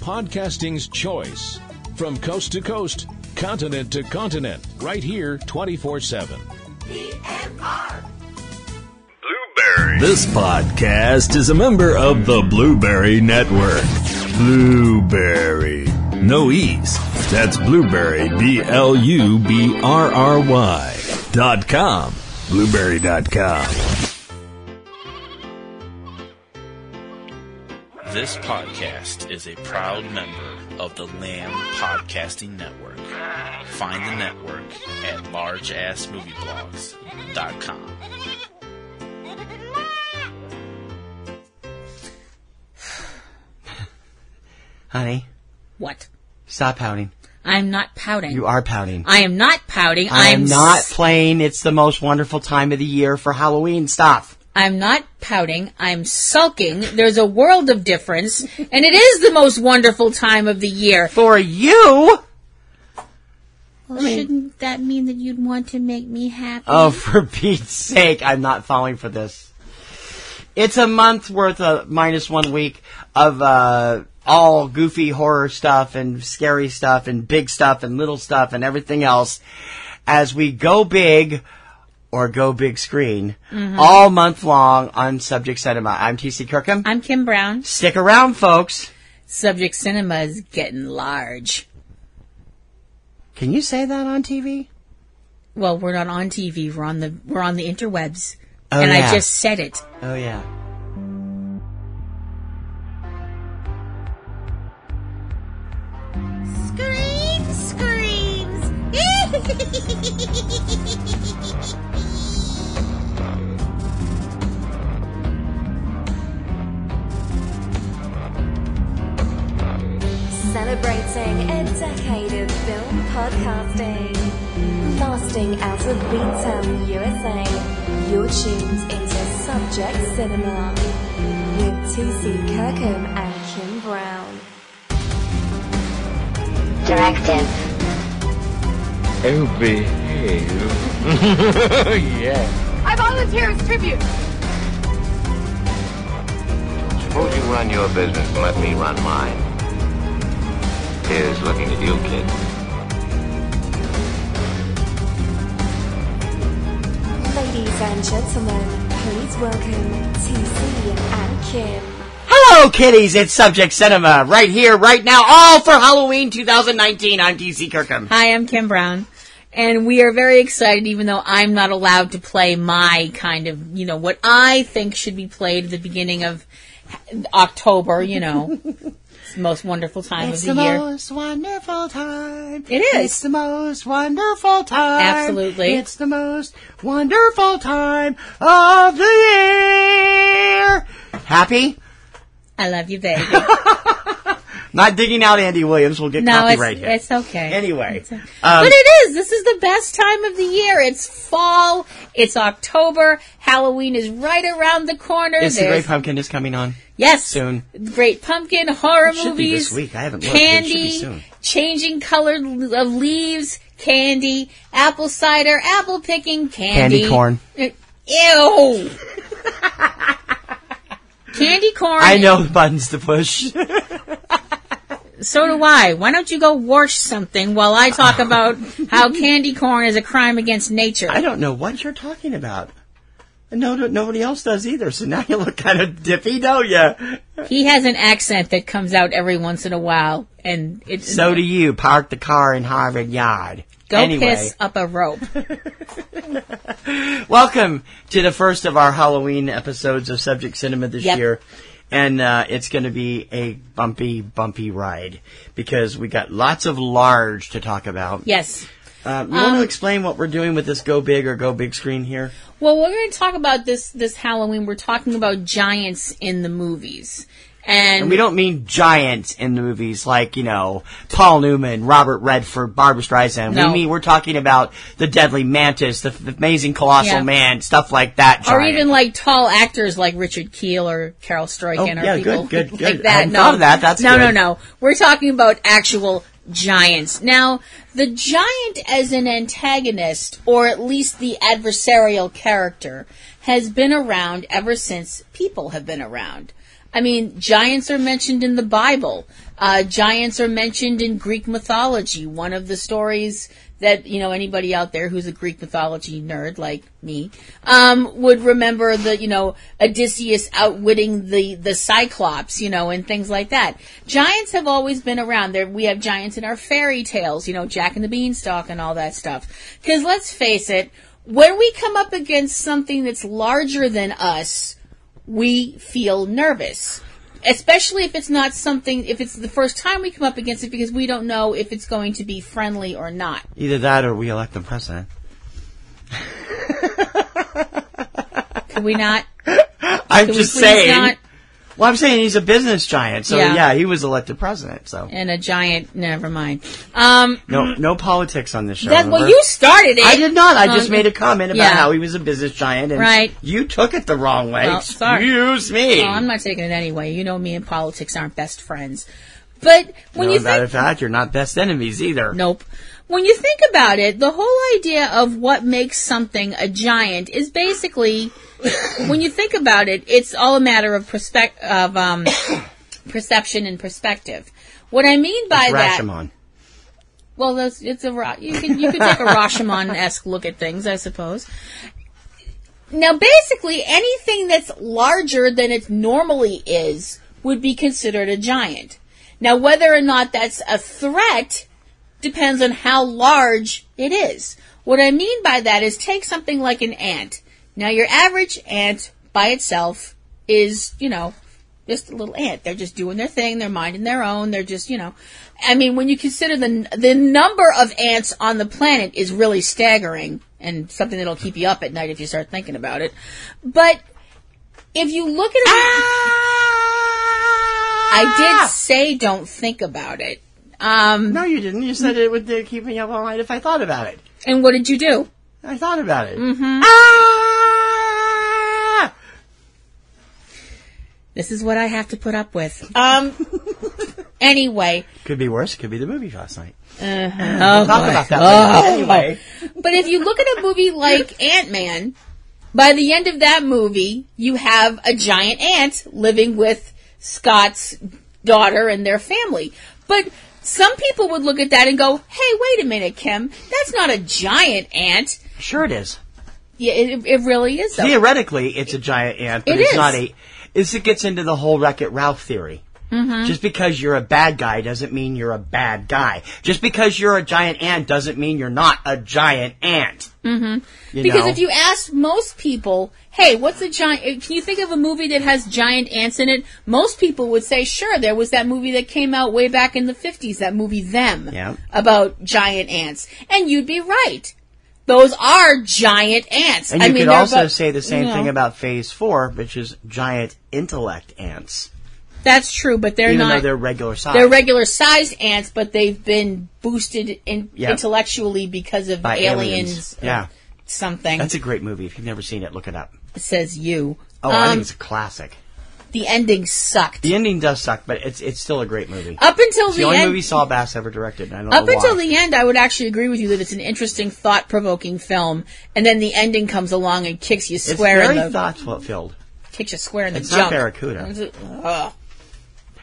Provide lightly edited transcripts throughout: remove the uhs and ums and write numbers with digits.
podcasting's choice. From coast to coast, continent to continent, right here 24/7. PNR. Blueberry. This podcast is a member of the Blueberry Network. Blueberry. No E's. That's Blueberry, BLUBRRY.com. Blueberry.com. This podcast is a proud member of the Lamb Podcasting Network. Find the network at largeassmovieblogs.com. Honey. What? Stop pouting. I'm not pouting. You are pouting. I am not pouting. I'm not playing It's the Most Wonderful Time of the Year for Halloween stuff. I'm not pouting. I'm sulking. There's a world of difference, and it is the most wonderful time of the year. For you? Well, shouldn't that mean that you'd want to make me happy? Oh, for Pete's sake, I'm not falling for this. It's a month worth of minus 1 week of all goofy horror stuff and scary stuff and big stuff and little stuff and everything else as we go big or go big screen all month long on Subject Cinema. I'm T.C. Kirkham. I'm Kim Brown. Stick around, folks. Subject Cinema is getting large. Can you say that on TV? Well, we're not on TV. We're on the interwebs. Oh, and yeah. I just said it. Oh, yeah. Screams! Celebrating a decade of film podcasting. Lasting out of B-Town, USA. You're tuned into Subject Cinema with T.C. Kirkham and Kim Brown. Directive. Oh, behave. Yeah. I volunteer as tribute. Suppose you run your business and let me run mine. Here's looking at you, kid. Ladies and gentlemen, please welcome T.C. and Kim. Hello, kiddies. It's Subject Cinema right here, right now, all for Halloween 2019. I'm T.C. Kirkham. Hi, I'm Kim Brown. And we are very excited, even though I'm not allowed to play my kind of, what I think should be played at the beginning of October, It's the most wonderful time of the year. It's the most wonderful time. It is. It's the most wonderful time. Absolutely. It's the most wonderful time of the year. Happy? I love you, baby. Not digging out Andy Williams. We'll get copyright here. It's okay. Anyway. But it is. This is the best time of the year. It's fall. It's October. Halloween is right around the corner. The Great Pumpkin is coming on. Yes. Soon. Great Pumpkin, horror It should be movies. this week. I haven't looked. Candy, It should be soon. changing color of leaves, candy, apple cider, apple picking, Candy corn. Ew. Candy corn. I know the buttons to push. So do I. Why don't you go wash something while I talk about how candy corn is a crime against nature? I don't know what you're talking about. No, nobody else does either, so now you look kind of dippy, don't you? He has an accent that comes out every once in a while, and it's... So do you. Park the car in Harvard Yard. Go piss up a rope. Welcome to the first of our Halloween episodes of Subject Cinema this year. And it's going to be a bumpy ride because we got lots of large to talk about. Yes. You want to explain what we're doing with this Go Big or Go Big screen here? Well, we're going to talk about this Halloween. We're talking about giants in the movies. And we don't mean giants in the movies like, Paul Newman, Robert Redford, Barbra Streisand. No. We're talking about the Deadly Mantis, the Amazing Colossal Man, stuff like that. Or even like tall actors like Richard Keel or Carol Struyken or people good. like that. I hadn't thought of that. That's good. No. We're talking about actual giants. Now, the giant as an antagonist, or at least the adversarial character, has been around ever since people have been around. I mean, giants are mentioned in the Bible. Giants are mentioned in Greek mythology. One of the stories that, anybody out there who's a Greek mythology nerd like me, would remember Odysseus outwitting the Cyclops, and things like that. Giants have always been around. We have giants in our fairy tales, Jack and the Beanstalk and all that stuff. Because let's face it, when we come up against something that's larger than us, we feel nervous. Especially if it's the first time we come up against it, because we don't know if it's going to be friendly or not. Either that or we elect them president. Could we not? I'm just saying. Well, I'm saying he's a business giant, so yeah, he was elected president. So and a giant. Never mind. No politics on this show. Well, you started it. I did not. I just made a comment about how he was a business giant, and right. You took it the wrong way. Well, sorry. Excuse me. Well, I'm not taking it anyway. You know, me and politics aren't best friends. But when you think, matter of fact, you're not best enemies either. Nope. When you think about it, the whole idea of what makes something a giant is basically, when you think about it, it's all a matter of perception and perspective. What I mean by that, Rashomon. Well, you can take a Rashomon-esque look at things, I suppose. Now, basically, anything that's larger than it normally is would be considered a giant. Now, whether or not that's a threat depends on how large it is. What I mean by that is take something like an ant. Now, your average ant by itself is, just a little ant. They're just doing their thing. They're minding their own. They're just, I mean, when you consider the number of ants on the planet is really staggering and something that'll keep you up at night if you start thinking about it. But if you look at it... I did say don't think about it. No, you didn't. You said it would keep me up all night if I thought about it. And what did you do? I thought about it. Mm-hmm. This is what I have to put up with. Anyway. Could be worse. Could be the movie last night. We'll talk about that later. Anyway. But if you look at a movie like Ant-Man, by the end of that movie, you have a giant ant living with Scott's daughter and their family. But some people would look at that and go, hey, wait a minute, Kim. That's not a giant ant. Sure it is. Yeah, it really is, though. Theoretically, it's a giant ant, but it's not a... It gets into the whole Wreck-It Ralph theory. Mm-hmm. Just because you're a bad guy doesn't mean you're a bad guy. Just because you're a giant ant doesn't mean you're not a giant ant. Mm-hmm. Because if you ask most people, hey, what's a giant... Can you think of a movie that has giant ants in it? Most people would say, sure, there was that movie that came out way back in the 50s, that movie Them, about giant ants. And you'd be right. Those are giant ants. And you could also say the same thing about Phase 4, which is giant intellect ants. That's true, but they're not... Even though they're regular size. They're regular-sized ants, but they've been boosted intellectually because of aliens. Yeah. Something. That's a great movie. If you've never seen it, look it up. It says you. Oh, I think it's a classic. The ending sucked. The ending does suck, but it's still a great movie. Up until it's the only movie Saul Bass ever directed, and I don't know why. Up until the end, I would actually agree with you that it's an interesting, thought-provoking film, and then the ending comes along and kicks you square in the... It's very thought-filled. Kicks you square in the junk. It's not Barracuda.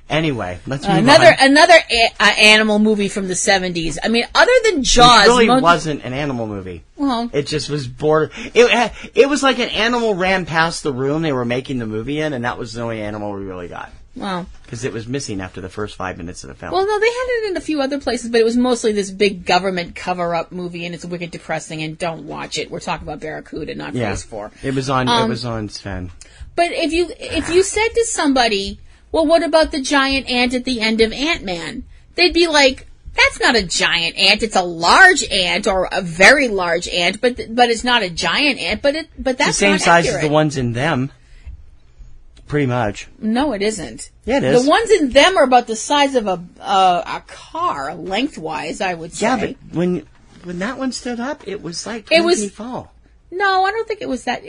Anyway, let's move on. Another animal movie from the 70s. I mean, other than Jaws... It really wasn't an animal movie. Well... It just was bored. It was like an animal ran past the room they were making the movie in, and that was the only animal we really got. Well... Because it was missing after the first 5 minutes of the film. Well, no, they had it in a few other places, but it was mostly this big government cover-up movie, and it's wicked depressing, and don't watch it. We're talking about Barracuda, not Phase 4. It was on Sven. But if you said to somebody... Well, what about the giant ant at the end of Ant-Man? They'd be like, that's not a giant ant. It's a large ant or a very large ant, but it's not a giant ant. But that's not the same size as the ones in Them. Pretty much. No, it isn't. Yeah, it is. The ones in Them are about the size of a car, lengthwise, I would say. Yeah, but when that one stood up, it was like 20 feet tall. No, I don't think it was that.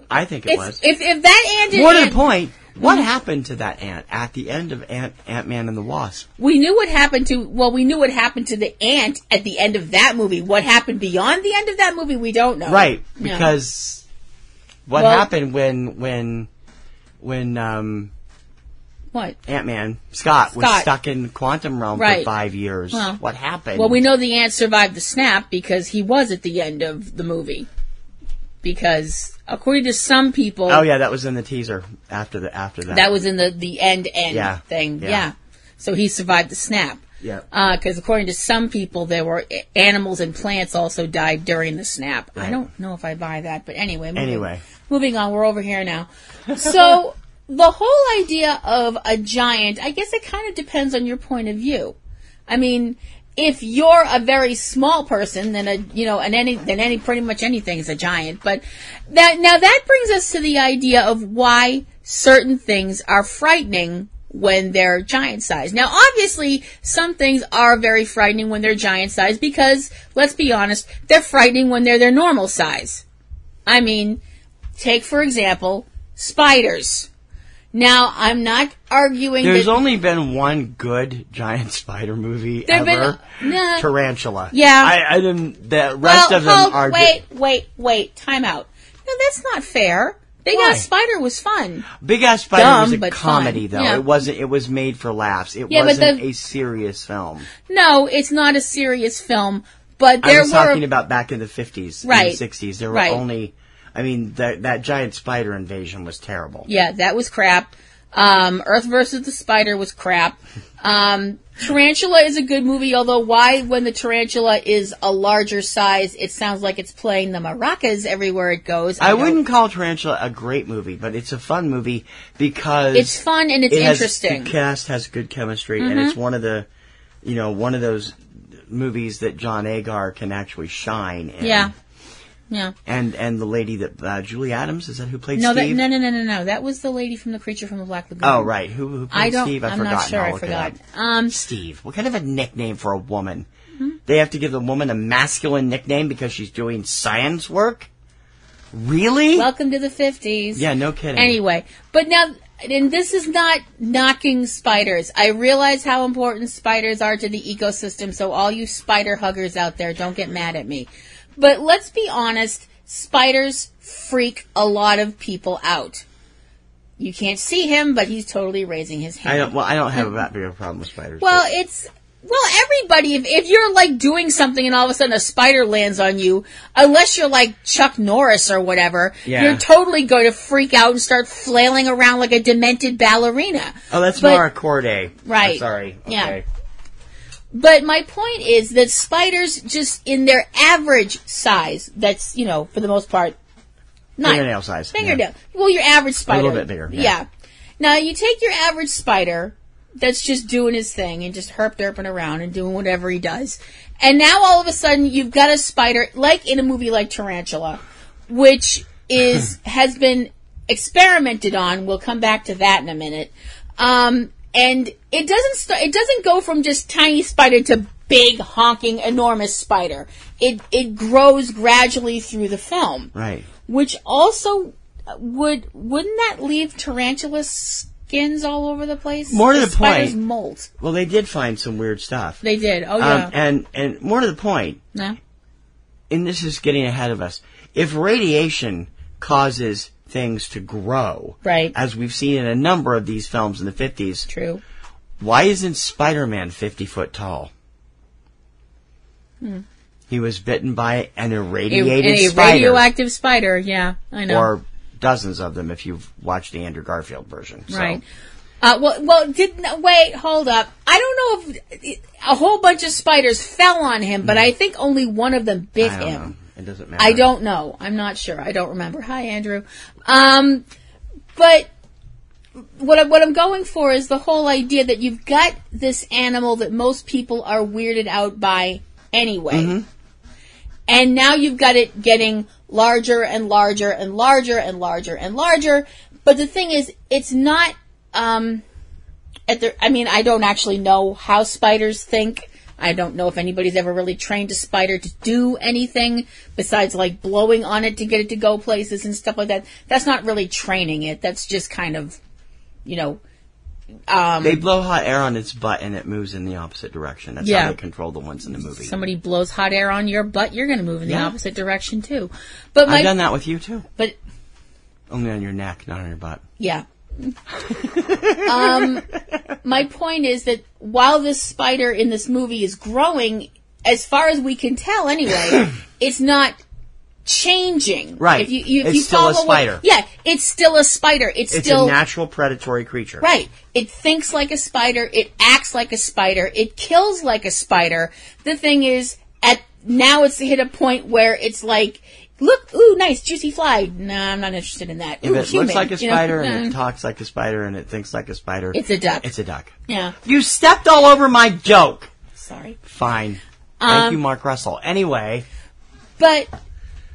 I think it was. If that ant... More to the point... What happened to that ant at the end of Ant-Man and the Wasp? We knew what happened to the ant at the end of that movie. What happened beyond the end of that movie, we don't know. Right, because what happened when What? Ant-Man. Scott was stuck in quantum realm for 5 years. Well, what happened? Well, we know the ant survived the snap because he was at the end of the movie. Because according to some people, oh yeah, that was in the teaser after that. That was in the end thing. Yeah. So he survived the snap. Yeah. Because according to some people, there were animals and plants also died during the snap. Right. I don't know if I buy that, but anyway. Moving on. We're over here now. So the whole idea of a giant, I guess it kind of depends on your point of view. I mean, if you're a very small person, then pretty much anything is a giant. But that brings us to the idea of why certain things are frightening when they're giant size. Now, obviously, some things are very frightening when they're giant size because, let's be honest, they're frightening when they're their normal size. I mean, take for example, spiders. Now, I'm not arguing There's only been one good giant spider movie ever. Tarantula. Yeah. I didn't... The rest of them are... Wait. Time out. No, that's not fair. Big Ass Spider was fun. Big Ass Spider was a comedy, fun. though. Yeah. It was made for laughs. It wasn't a serious film. No, it's not a serious film, but there were... I was talking about back in the 50s, right. in the 60s. There were only... I mean, that giant spider invasion was terrible. Yeah, that was crap. Earth versus the Spider was crap. Tarantula is a good movie, although why, when the tarantula is a larger size, it sounds like it's playing the maracas everywhere it goes. I wouldn't call Tarantula a great movie, but it's a fun movie because... It's fun and it's interesting. The cast has good chemistry, and it's one of those movies that John Agar can actually shine in. Yeah. And the lady that Julie Adams, is that who played Steve? No. That was the lady from The Creature from the Black Lagoon. Oh, right. Who played Steve? I'm not sure. I forgot. Steve. What kind of a nickname for a woman? They have to give the woman a masculine nickname because she's doing science work? Really? Welcome to the 50s. Yeah, no kidding. Anyway, but now, and this is not knocking spiders. I realize how important spiders are to the ecosystem, so all you spider huggers out there, don't get mad at me. But let's be honest, spiders freak a lot of people out. You can't see him, but he's totally raising his hand. I don't have that big of a problem with spiders. Well, everybody, if you're like doing something and all of a sudden a spider lands on you, unless you're like Chuck Norris or whatever, you're totally going to freak out and start flailing around like a demented ballerina. Oh, that's Mara Corday. Right. I'm sorry. Okay. Yeah. But my point is that spiders, just in their average size, that's, for the most part, fingernail size. Fingernail. Yeah. Well, your average spider. A little bit bigger. Yeah. Now, you take your average spider that's just doing his thing and just herp-derping around and doing whatever he does. And now, all of a sudden, you've got a spider, like in a movie like Tarantula, which has been experimented on. We'll come back to that in a minute. And it doesn't go from just tiny spider to big, honking, enormous spider. It grows gradually through the film. Right. Which also wouldn't that leave tarantula skins all over the place? More to the spiders point. Molt. Well, they did find some weird stuff. They did. Oh, yeah. And more to the point. Yeah. And this is getting ahead of us. If radiation causes things to grow, right, as we've seen in a number of these films in the 50s. True. Why isn't Spider-Man 50 foot tall? He was bitten by an irradiated spider. A radioactive spider, yeah, I know. Or dozens of them if you've watched the Andrew Garfield version. So. Right. Wait, hold up. I don't know if a whole bunch of spiders fell on him, but I think only one of them bit him. Know. It doesn't matter. I don't know. I'm not sure. I don't remember. Hi, Andrew. But what I'm going for is the whole idea that you've got this animal that most people are weirded out by anyway. Mm-hmm. And now you've got it getting larger and larger and larger and larger and larger. But the thing is, it's not, I don't actually know how spiders think. I don't know if anybody's ever really trained a spider to do anything besides like blowing on it to get it to go places and stuff like that. That's not really training it. That's just kind of, they blow hot air on its butt and it moves in the opposite direction. That's how they control the ones in the movie. Somebody blows hot air on your butt, you're going to move in the opposite direction too. But I've done that with you too. But only on your neck, not on your butt. Yeah. My point is that while this spider in this movie is growing, as far as we can tell anyway, it's not changing. Right. If you It's still a follow spider. It's still a spider. It's still a natural predatory creature. Right. It thinks like a spider. It acts like a spider. It kills like a spider. The thing is, now it's hit a point where it's like, look, ooh, nice, juicy fly. Nah, I'm not interested in that. Ooh, If it human, looks like a spider and No. it talks like a spider and it thinks like a spider, It's a duck. It's a duck. Yeah. You stepped all over my joke. Sorry. Fine. Thank you, Mark Russell. Anyway. But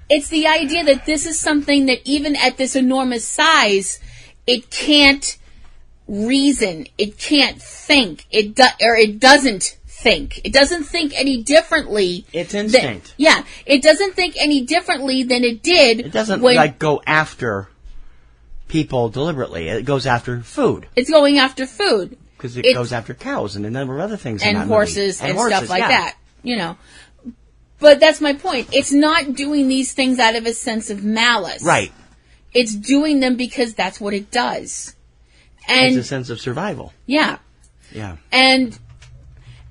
it's the idea that this is something that even at this enormous size, it can't reason. It can't think. It doesn't think. It doesn't think any differently. It's instinct. It doesn't think any differently than it did. It doesn't go after people deliberately. It goes after food. It's going after food. Because it goes after cows and a number of other things. And in that horses movie. and stuff like that. But that's my point. It's not doing these things out of a sense of malice. Right. It's doing them because that's what it does. And it's a sense of survival. Yeah. Yeah. And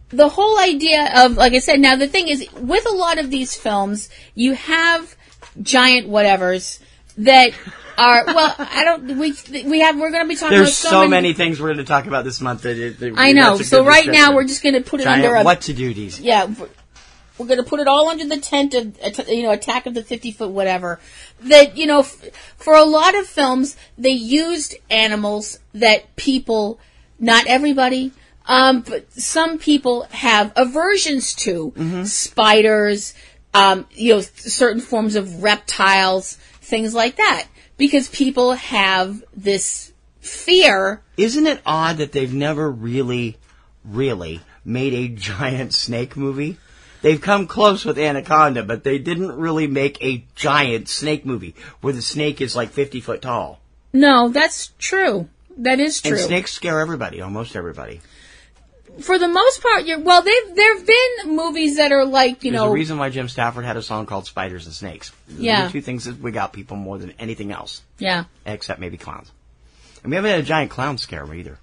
the whole idea of, like I said, now the thing is, with a lot of these films, you have giant whatevers that are, well, we're going to be talking about so many things we're going to talk about this month. I know. So right now we're just going to put it giant under what-to-duties. Yeah. We're going to put it all under the tent of, Attack of the 50-foot whatever. That, for a lot of films, they used animals that people, not everybody, but some people have aversions to. Mm-hmm. Spiders, certain forms of reptiles, things like that. Because people have this fear. Isn't it odd that they've never really made a giant snake movie? They've come close with Anaconda, but they didn't really make a giant snake movie where the snake is like 50 foot tall. No, that's true. That is true. And snakes scare everybody, almost everybody. For the most part, there have been movies that are like, There's a reason why Jim Stafford had a song called Spiders and Snakes. Yeah. The two things that wig out people more than anything else. Yeah. Except maybe clowns. And we haven't had a giant clown scare either.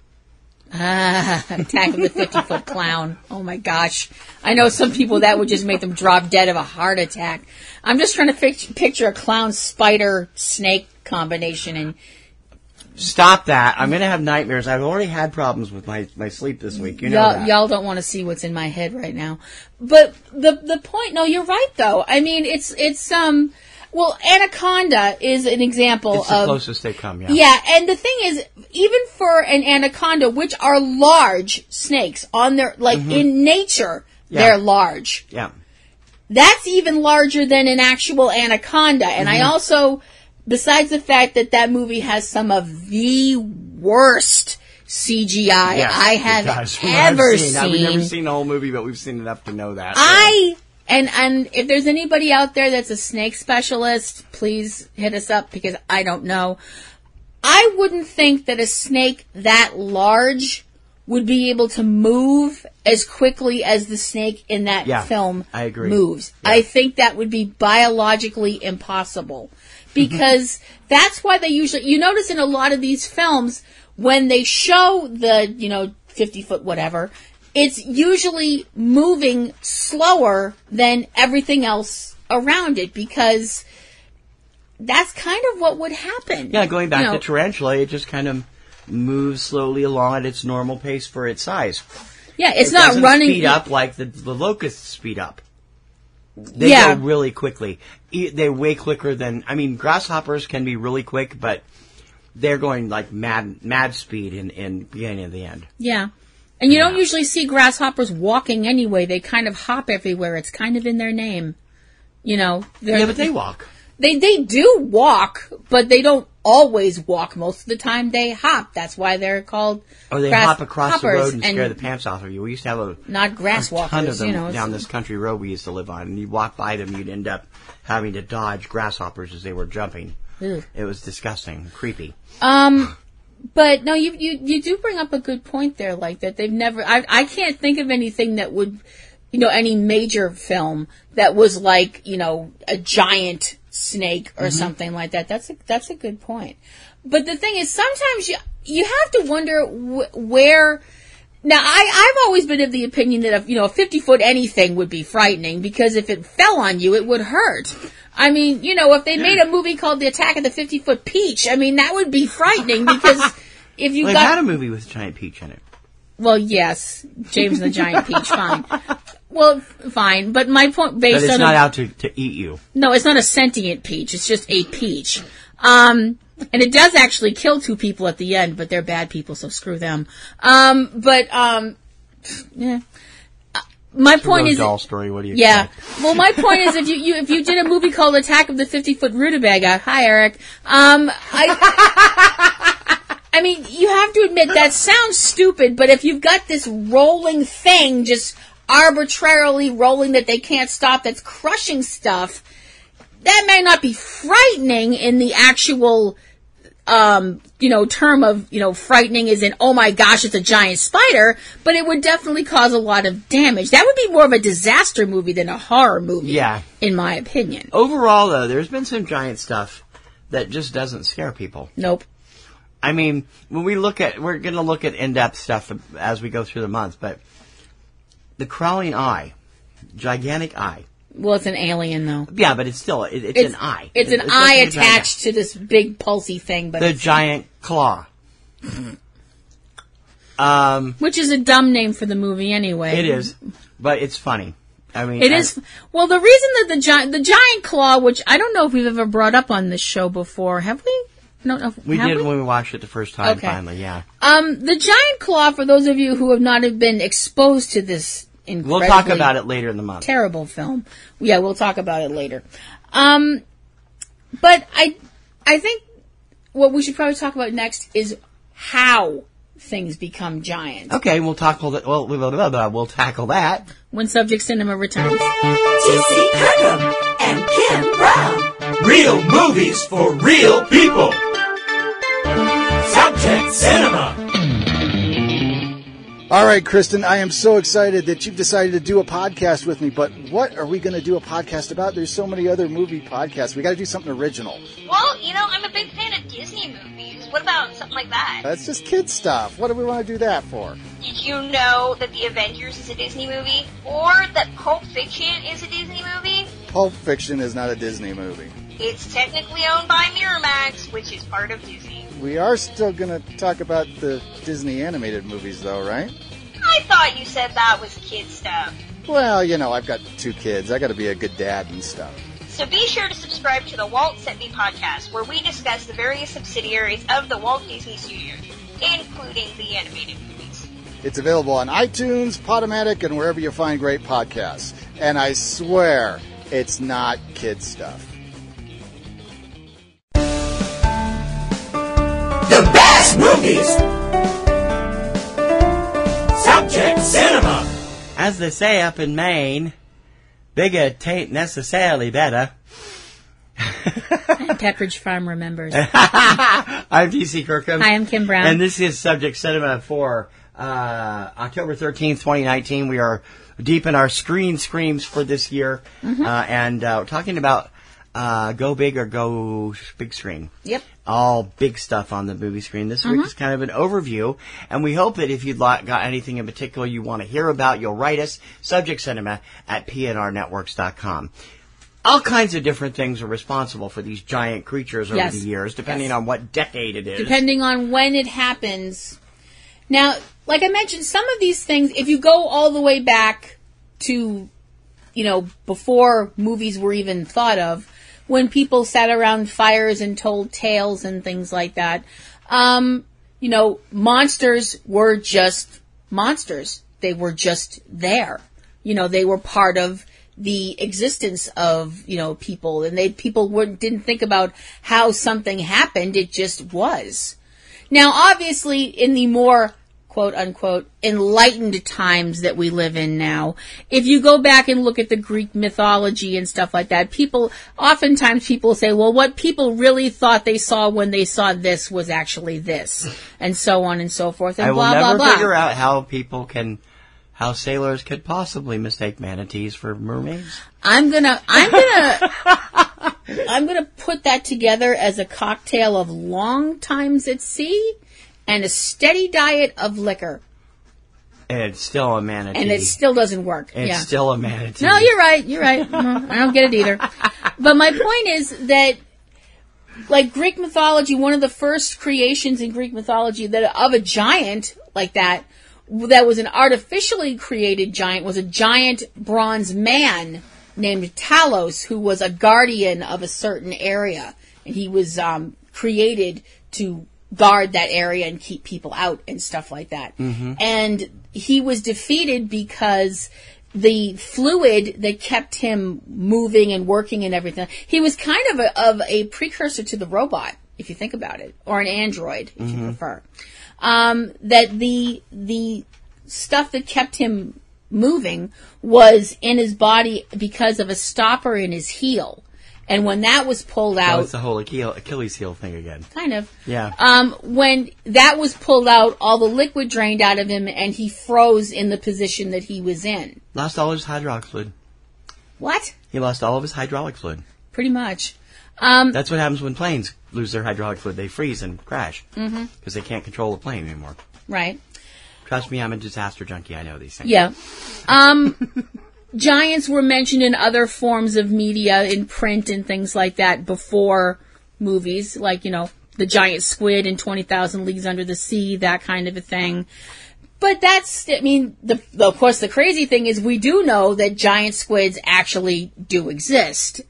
Attack of the 50-foot clown. Oh my gosh. I know some people that would just make them drop dead of a heart attack. I'm just trying to picture a clown spider snake combination and stop that. I'm going to have nightmares. I've already had problems with my sleep this week. That. Y'all don't want to see what's in my head right now. But the point, no, you're right though. I mean, well, Anaconda is an example it's the closest they come, yeah. Yeah, and the thing is, even for an anaconda, which are large snakes on their, in nature, they're large. Yeah. That's even larger than an actual anaconda. And I also, besides the fact that movie has some of the worst CGI I have ever seen. We've never seen the whole movie, but we've seen enough to know that. And if there's anybody out there that's a snake specialist, please hit us up because I don't know. I wouldn't think that a snake that large would be able to move as quickly as the snake in that film I agree. moves. Yeah. I think that would be biologically impossible because that's why they usually, you notice in a lot of these films, when they show the, 50-foot whatever, it's usually moving slower than everything else around it because that's kind of what would happen. Yeah, going back to Tarantula, it just kind of moves slowly along at its normal pace for its size. Yeah, it's not running. Speed up like the locusts speed up. They go really quickly. They're way quicker than, grasshoppers can be really quick, but they're going like mad speed in beginning and the end. Yeah. And you don't usually see grasshoppers walking anyway. They kind of hop everywhere. It's kind of in their name. Yeah, but they walk. They do walk, but they don't always walk. Most of the time they hop. That's why they're called Or they hop across the road and scare the pants off of you. We used to have a ton of them down this country road we used to live on. And you'd walk by them, you'd end up having to dodge grasshoppers as they were jumping. Ugh. It was disgusting, creepy. But no, you do bring up a good point there, like that they've never. I can't think of anything that would, any major film that was like a giant snake or something like that. That's a good point. But the thing is, sometimes you have to wonder where. Now, I've always been of the opinion that a 50-foot anything would be frightening because if it fell on you, it would hurt. I mean, if they made a movie called The Attack of the 50-Foot Peach, I mean, that would be frightening because if you They've had a movie with a giant peach in it. Well, yes, James and the Giant Peach, fine. Well, fine, but my point based on... But it's not out to eat you. No, it's not a sentient peach, it's just a peach. And it does actually kill 2 people at the end, but they're bad people, so screw them. Yeah. My point is, doll story. What do you? Yeah. Well, my point is, if you did a movie called Attack of the 50-Foot Rutabaga, hi Eric. I mean, you have to admit that sounds stupid, but if you've got this rolling thing just arbitrarily rolling that they can't stop, that's crushing stuff, that may not be frightening in the actual, term of, frightening is in, oh my gosh, it's a giant spider, but it would definitely cause a lot of damage. That would be more of a disaster movie than a horror movie. Yeah. In my opinion. Overall, though, there's been some giant stuff that just doesn't scare people. Nope. I mean, when we're going to look at in-depth stuff as we go through the month, but the crawling eye, gigantic eye. Well, it's an alien, though. Yeah, but it's still, it's an eye. It's an eye attached to this big pulsy thing. But the giant claw. Which is a dumb name for the movie anyway. It is, but it's funny. I mean, it is. Well, the reason that the giant claw, which I don't know if we've ever brought up on this show before, have we? No, we did when we watched it the first time. Okay. Finally, yeah. The giant claw, for those of you who have not been exposed to this incredibly, we'll talk about it later in the month. Terrible film. Yeah, we'll talk about it later. But I think what we should probably talk about next is how things become giant. Okay, we'll tackle that. Well, we'll tackle that when Subject Cinema returns. T.C. Kirkham and Kim Brown. Real movies for real people. Subject Cinema. All right, Kristen, I am so excited that you've decided to do a podcast with me, but what are we going to do a podcast about? There's so many other movie podcasts. We got to do something original. Well, I'm a big fan of Disney movies. What about something like that? That's just kid stuff. What do we want to do that for? Did you know that The Avengers is a Disney movie? Or that Pulp Fiction is a Disney movie? Pulp Fiction is not a Disney movie. It's technically owned by Miramax, which is part of Disney. We are still going to talk about the Disney animated movies, though, right? I thought you said that was kid stuff. Well, I've got 2 kids. I got to be a good dad and stuff. So be sure to subscribe to the Walt Sent Me podcast, where we discuss the various subsidiaries of the Walt Disney Studios, including the animated movies. It's available on iTunes, Podomatic, and wherever you find great podcasts. And I swear, it's not kid stuff. The best movies. Subject Cinema. As they say up in Maine, bigger tain't necessarily better. Pepperidge Farm remembers. I'm T.C. Kirkham. Hi, I'm Kim Brown. And this is Subject Cinema for October 13th, 2019. We are deep in our screen screams for this year. Mm-hmm. And we're talking about go big or go big screen. Yep. All big stuff on the movie screen. This week is kind of an overview, and we hope that if you've got anything in particular you want to hear about, you'll write us, subjectcinema@PNRNetworks.com. All kinds of different things are responsible for these giant creatures over the years, depending on what decade it is. Depending on when it happens. Now, like I mentioned, some of these things, if you go all the way back to, before movies were even thought of, when people sat around fires and told tales and things like that. Monsters were just monsters. They were just there. They were part of the existence of, people. And people didn't think about how something happened. It just was. Now, obviously, in the more quote-unquote, enlightened times that we live in now. If you go back and look at the Greek mythology and stuff like that, oftentimes people say, well, what people really thought they saw when they saw this was actually this, and so on and so forth, and blah, blah, blah. I will never figure out how sailors could possibly mistake manatees for mermaids. I'm gonna put that together as a cocktail of long times at sea and a steady diet of liquor. And it's still a manatee. And it still doesn't work. It's still a manatee. No, you're right. I don't get it either. But my point is that, like Greek mythology, one of the first creations in Greek mythology that of a giant like that was an artificially created giant, was a giant bronze man named Talos, who was a guardian of a certain area. And he was created to guard that area and keep people out and stuff like that. Mm-hmm. And he was defeated because the fluid that kept him moving and working and everything, he was kind of a precursor to the robot, if you think about it, or an android, if you prefer. That the stuff that kept him moving was in his body because of a stopper in his heel. And when that was pulled out... Oh, it's the whole Achilles heel thing again. Kind of. Yeah. When that was pulled out, all the liquid drained out of him, and he froze in the position that he was in. Lost all his hydraulic fluid. What? He lost all of his hydraulic fluid. Pretty much. That's what happens when planes lose their hydraulic fluid. They freeze and crash. Because they can't control the plane anymore. Right. Trust me, I'm a disaster junkie. I know these things. Yeah. Giants were mentioned in other forms of media, in print and things like that, before movies, like, the giant squid in 20,000 Leagues Under the Sea, that kind of a thing. But that's, of course, the crazy thing is we do know that giant squids actually do exist.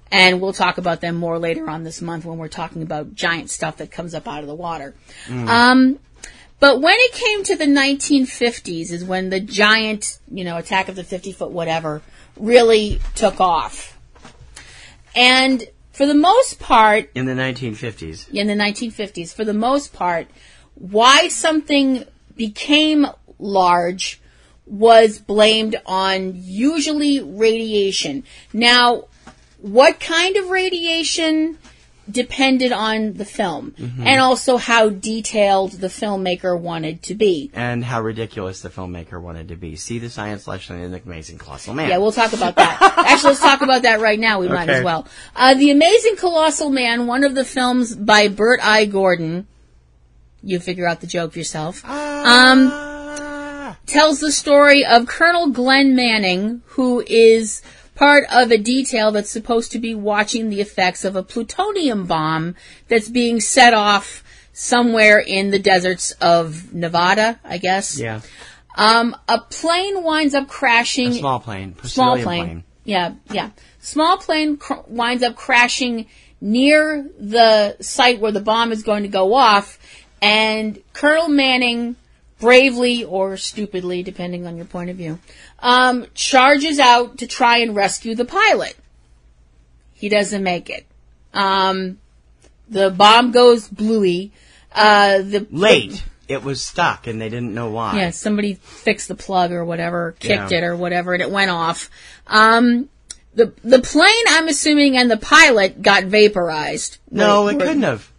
And we'll talk about them more later on this month when we're talking about giant stuff that comes up out of the water. But when it came to the 1950s is when the giant, Attack of the 50-Foot whatever, really took off. And for the most part... In the 1950s. In the 1950s. For the most part, why something became large was blamed on usually radiation. Now, what kind of radiation depended on the film, and also how detailed the filmmaker wanted to be. And how ridiculous the filmmaker wanted to be. See the science lesson in The Amazing Colossal Man. Yeah, we'll talk about that. Actually, let's talk about that right now. We might as well. The Amazing Colossal Man, one of the films by Bert I. Gordon, you figure out the joke yourself, tells the story of Colonel Glenn Manning, who is part of a detail that's supposed to be watching the effects of a plutonium bomb that's being set off somewhere in the deserts of Nevada, I guess. Yeah. A plane winds up crashing. A small plane. Small plane. Yeah. Small plane winds up crashing near the site where the bomb is going to go off, and Colonel Manning, bravely or stupidly, depending on your point of view, charges out to try and rescue the pilot. He doesn't make it. The bomb goes bluey. Late. It was stuck, and they didn't know why. Yeah, somebody fixed the plug or whatever, kicked it or whatever, and it went off. The plane, I'm assuming, and the pilot got vaporized. No, it couldn't have.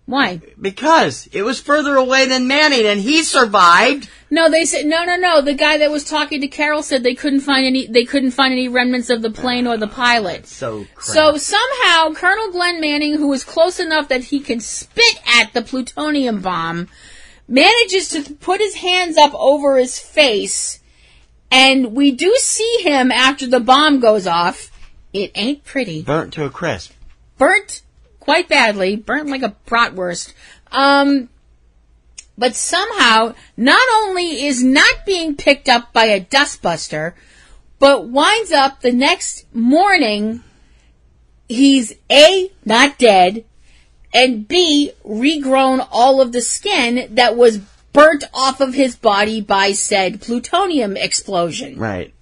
Why? Because it was further away than Manning, and he survived. No, they said no. The guy that was talking to Carol said they couldn't find any remnants of the plane or the pilot. So somehow Colonel Glenn Manning, who was close enough that he can spit at the plutonium bomb, manages to put his hands up over his face, and we do see him after the bomb goes off. It ain't pretty. Burnt to a crisp. Burnt quite badly, burnt like a bratwurst. But somehow, not only is not being picked up by a dustbuster, but winds up the next morning, he's A, not dead, and B, regrown all of the skin that was burnt off of his body by said plutonium explosion. Right.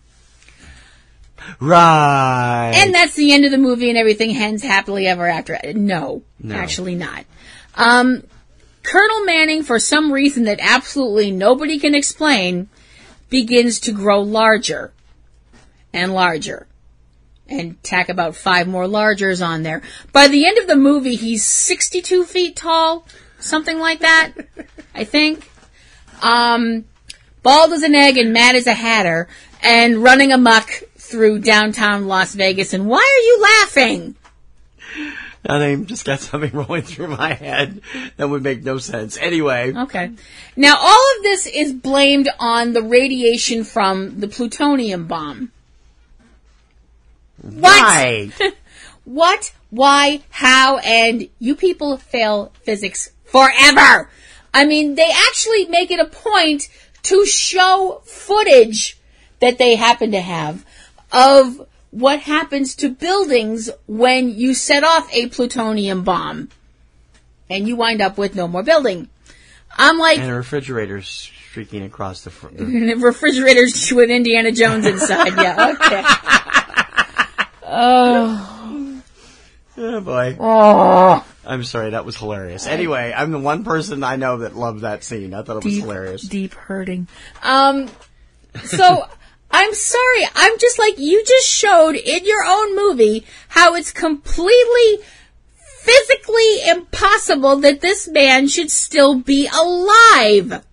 And that's the end of the movie and everything ends happily ever after. No, actually not. Colonel Manning, for some reason that absolutely nobody can explain, begins to grow larger and larger. And tack about 5 more largers on there. By the end of the movie, he's 62 feet tall, something like that, I think. Bald as an egg and mad as a hatter, and running amok through downtown Las Vegas. And why are you laughing? And I just got something rolling through my head that would make no sense. Anyway. Okay. Now, all of this is blamed on the radiation from the plutonium bomb. What? Right. What? Why? How? And you people fail physics forever. I mean, they actually make it a point to show footage that they happen to have of what happens to buildings when you set off a plutonium bomb and you wind up with no more building. I'm like... And a refrigerator streaking across the front. Refrigerators with Indiana Jones inside. Yeah, okay. Oh boy. Oh. I'm sorry, that was hilarious. Anyway, I'm the one person I know that loved that scene. I thought it was hilarious. Deep hurting. So... I'm sorry, I'm just like, you just showed in your own movie how it's completely physically impossible that this man should still be alive.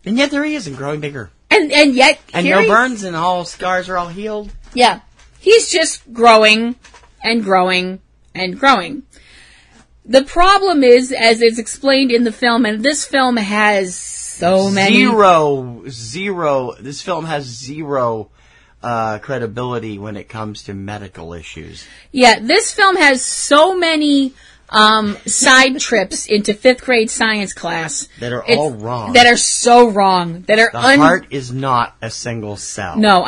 And yet there he is and growing bigger. And yet... And no burns and all scars are all healed. Yeah. He's just growing and growing and growing. The problem is, as it's explained in the film, and this film has so many... Zero. This film has zero credibility when it comes to medical issues. Yeah, this film has so many side trips into 5th grade science class. That are all wrong. That are so wrong. That are The heart is not a single cell. No,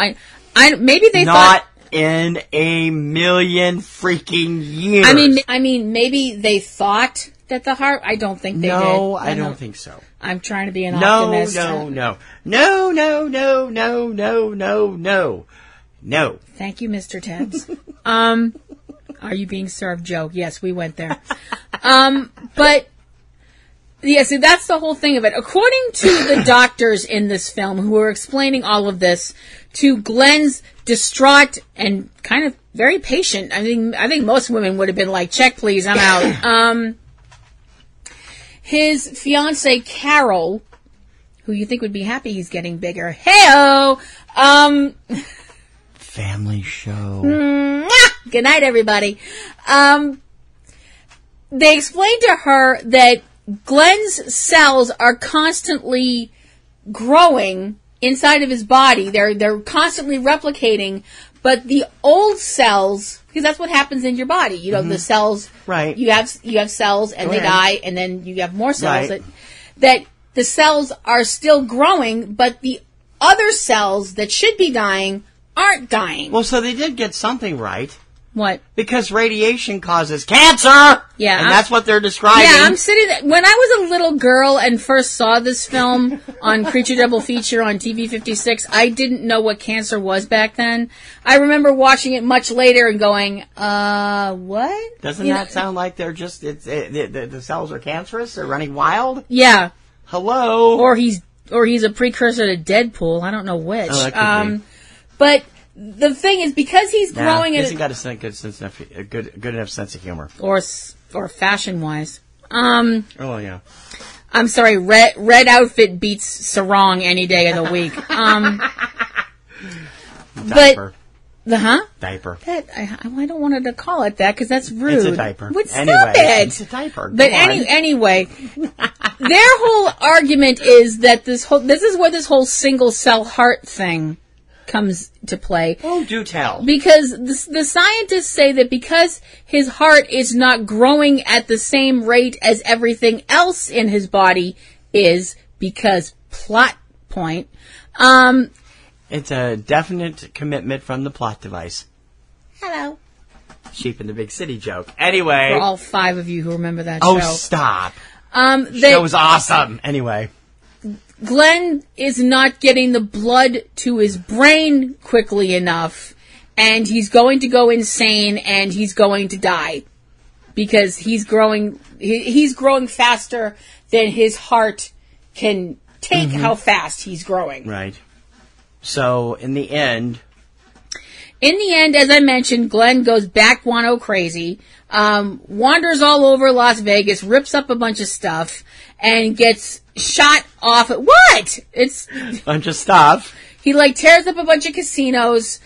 maybe they thought... in a million freaking years. I mean, maybe they thought that the heart... I don't think they did. No, I don't think so. I'm trying to be an optimist. No. Thank you, Mr. Tebbs. Are you being served, Joe? Yes, we went there. But... yeah, see, that's the whole thing of it. According to the doctors in this film who were explaining all of this to Glenn's distraught and kind of very patient, I think most women would have been like, check please, I'm out. His fiancée, Carol, who you think would be happy he's getting bigger. Hey-o! Family show. Good night, everybody. They explained to her that Glenn's cells are constantly growing inside of his body. They're constantly replicating, but the old cells, because that's what happens in your body. You know, the cells. Right. You have cells and they die, and then you have more cells. That the cells are still growing, but the other cells that should be dying aren't dying. Well, so they did get something right. What? Because radiation causes cancer! Yeah. And that's what they're describing. Yeah, I'm sitting there. When I was a little girl and first saw this film on Creature Double Feature on TV 56, I didn't know what cancer was back then. I remember watching it much later and going, what? Doesn't that sound like they're just, the cells are cancerous? They're running wild? Yeah. Hello? Or he's a precursor to Deadpool. I don't know which. Oh, that could be. But the thing is, because he's growing... He hasn't got a good enough sense of humor. Or fashion-wise. Oh, yeah. I'm sorry, red outfit beats sarong any day of the week. Diaper. Diaper. I don't want to call it that, because that's rude. It's a diaper. But stop it! It's a diaper. But anyway, their whole argument is that this is where this whole single-cell heart thing comes to play. Oh, do tell. Because the scientists say that because his heart is not growing at the same rate as everything else in his body is, because plot point, it's a definite commitment from the plot device. Hello. Sheep in the Big City joke. Anyway. For all 5 of you who remember that show. Oh, stop. That was awesome. Anyway. Glenn is not getting the blood to his brain quickly enough, and he's going to go insane, and he's going to die because he's growing faster than his heart can take how fast he's growing. Right. So, in the end, as I mentioned, Glenn goes back guano crazy, wanders all over Las Vegas, rips up a bunch of stuff, and gets shot off at... What? It's... bunch of stuff. He, tears up a bunch of casinos.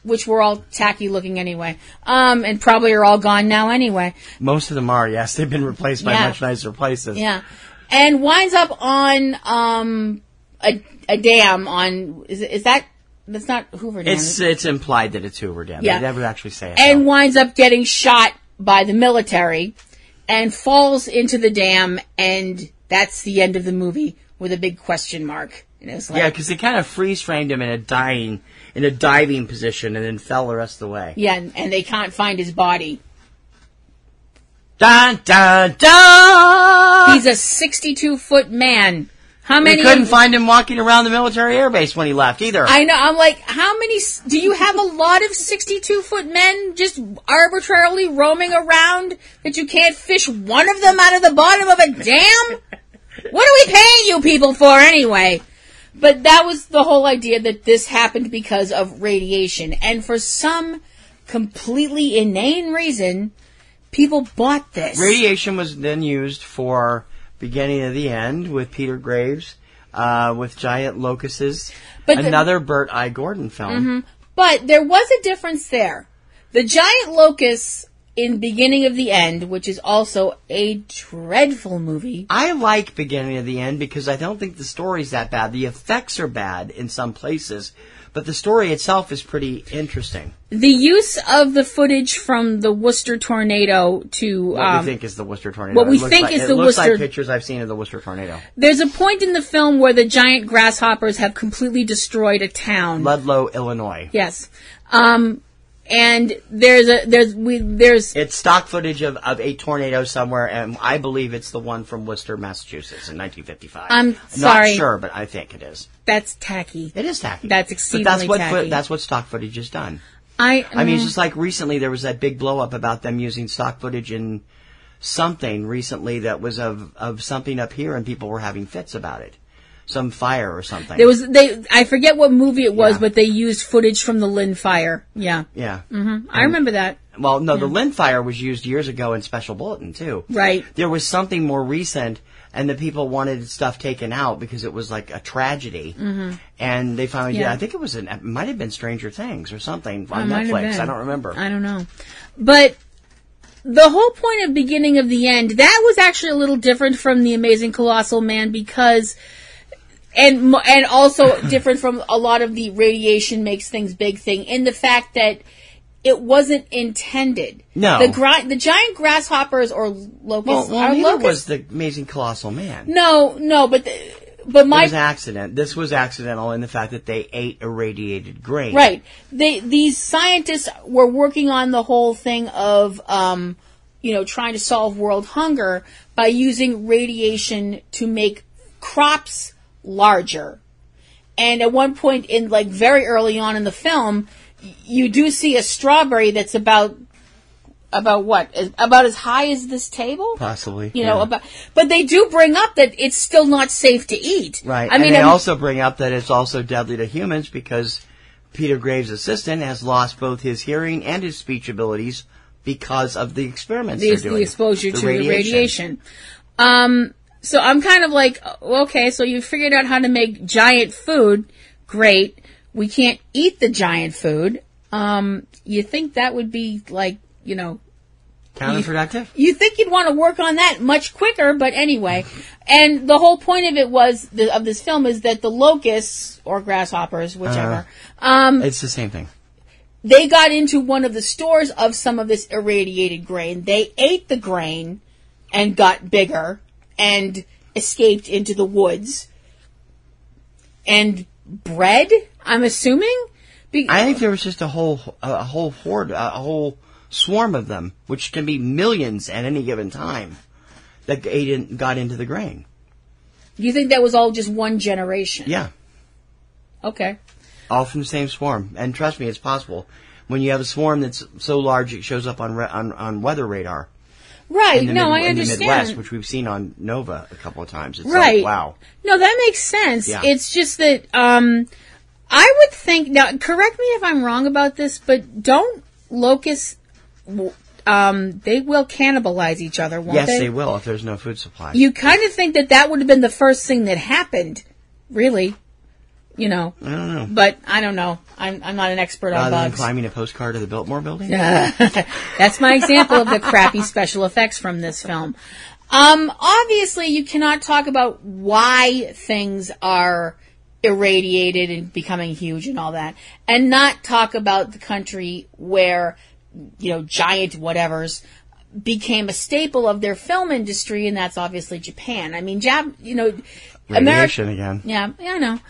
which were all tacky looking anyway, and probably are all gone now anyway. Most of them are, yes. They've been replaced by much nicer places. Yeah. And winds up on a dam on, is that, that's not Hoover Dam. It's implied that it's Hoover Dam. Yeah. They never actually say it. And winds up getting shot by the military and falls into the dam, and that's the end of the movie with a big question mark. And it was like, yeah, because they kind of freeze framed him in a diving position and then fell the rest of the way. Yeah, and they can't find his body. Dun, dun, dun! He's a 62-foot man. How many? They couldn't find him walking around the military air base when he left either. I know. I'm like, how many? Do you have a lot of 62-foot men just arbitrarily roaming around that you can't fish one of them out of the bottom of a dam? What are we paying you people for anyway? But that was the whole idea, that this happened because of radiation. And for some completely inane reason, people bought this. Radiation was then used for Beginning of the End with Peter Graves, with giant locusts. Another Burt I. Gordon film. Mm-hmm. But there was a difference there. The giant locusts in Beginning of the End, which is also a dreadful movie. I like Beginning of the End because I don't think the story's that bad. The effects are bad in some places, but the story itself is pretty interesting. The use of the footage from the Worcester tornado to... What we think is the Worcester tornado. What we think is the Worcester... It looks like pictures I've seen of the Worcester tornado. There's a point in the film where the giant grasshoppers have completely destroyed a town. Ludlow, Illinois. Yes. And there's it's stock footage of a tornado somewhere, and I believe it's the one from Worcester, Massachusetts in 1955. I'm sorry. Not sure, but I think it is. That's tacky. It is tacky. That's exceedingly tacky. That's what stock footage has done. I mean, it's just like recently there was that big blow up about them using stock footage in something recently that was of something up here, and people were having fits about it. Some fire or something. I forget what movie it was, but they used footage from the Lynn fire. Yeah. Yeah. Mm-hmm. I remember that. Well, no, the Lynn fire was used years ago in Special Bulletin, too. Right. There was something more recent, and the people wanted stuff taken out because it was like a tragedy. Mm-hmm. And they finally did. I think it might have been Stranger Things or something on Netflix. I don't remember. I don't know. But the whole point of Beginning of the End, that was actually a little different from The Amazing Colossal Man because... And also different from a lot of the radiation makes things big thing in the fact that it wasn't intended. No. The giant grasshoppers or locusts well, neither was The Amazing Colossal Man. No, but it was an accident. This was accidental in the fact that they ate irradiated grain. Right. These scientists were working on the whole thing of trying to solve world hunger by using radiation to make crops larger. And at one point very early on in the film, you do see a strawberry that's about what? About as high as this table? Possibly. But they do bring up that it's still not safe to eat. Right. They also bring up that it's also deadly to humans because Peter Graves' assistant has lost both his hearing and his speech abilities because of the experiments they're doing. The exposure to the radiation. So I'm kind of like, okay, so you figured out how to make giant food. Great. We can't eat the giant food. You think that would be counterproductive? You think you'd want to work on that much quicker, but anyway. And the whole point of it of this film is that the locusts, or grasshoppers, whichever. It's the same thing. They got into one of the stores of some of this irradiated grain. They ate the grain and got bigger and escaped into the woods and bred, I'm assuming. I think there was just a whole horde, a whole swarm of them, which can be millions at any given time, that got into the grain. You think that was all just one generation? Yeah. Okay. All from the same swarm, and trust me, it's possible. When you have a swarm that's so large, it shows up on weather radar. Right. I understand. In the Midwest, which we've seen on Nova a couple of times. It's right. Like, wow. No, that makes sense. Yeah. It's just that I would think, now correct me if I'm wrong about this, but don't locusts, they will cannibalize each other, won't they? Yes, they will if there's no food supply. You kind of think that would have been the first thing that happened, really. you know. I don't know. But I don't know. I'm not an expert on Rather than bugs. climbing a postcard of the Biltmore building? That's my example of the crappy special effects from this film. Obviously, you cannot talk about why things are irradiated and becoming huge and all that, and not talk about the country where, you know, giant whatevers became a staple of their film industry, and that's obviously Japan. I mean, Radiation again. Yeah, I know.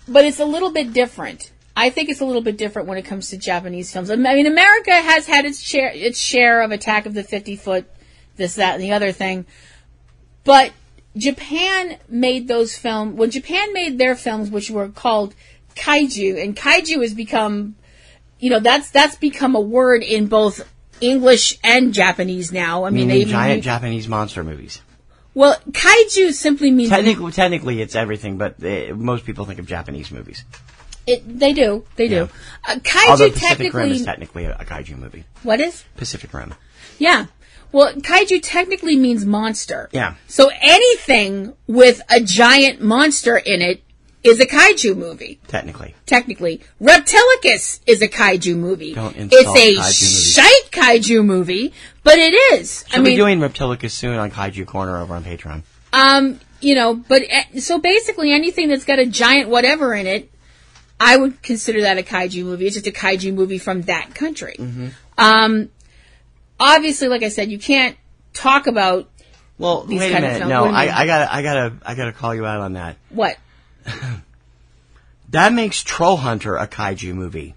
But it's a little bit different. I think it's a little bit different when it comes to Japanese films. I mean, America has had its share of Attack of the 50-Foot, this, that, and the other thing. But Japan made those films, when Japan made their films, which were called kaiju, and kaiju has become, you know, that's become a word in both English and Japanese now. I mean, giant Japanese monster movies. Well, kaiju simply means... Technically, it's everything, but most people think of Japanese movies. They do. Yeah. Kaiju Although Pacific Rim technically... is technically a kaiju movie. What is? Pacific Rim. Yeah. Well, kaiju technically means monster. Yeah. So anything with a giant monster in it is a kaiju movie. Technically. Reptilicus is a kaiju movie. Don't insult it's a kaiju shite kaiju movie, but it is. We'll be doing Reptilicus soon on Kaiju Corner over on Patreon. You know, but so basically anything that's got a giant whatever in it, I would consider that a kaiju movie. It's just a kaiju movie from that country. Mm-hmm. Obviously, like I said, you can't talk about. Well, these wait a kind minute. of films. No, I gotta call you out on that. What? That makes Troll Hunter a kaiju movie.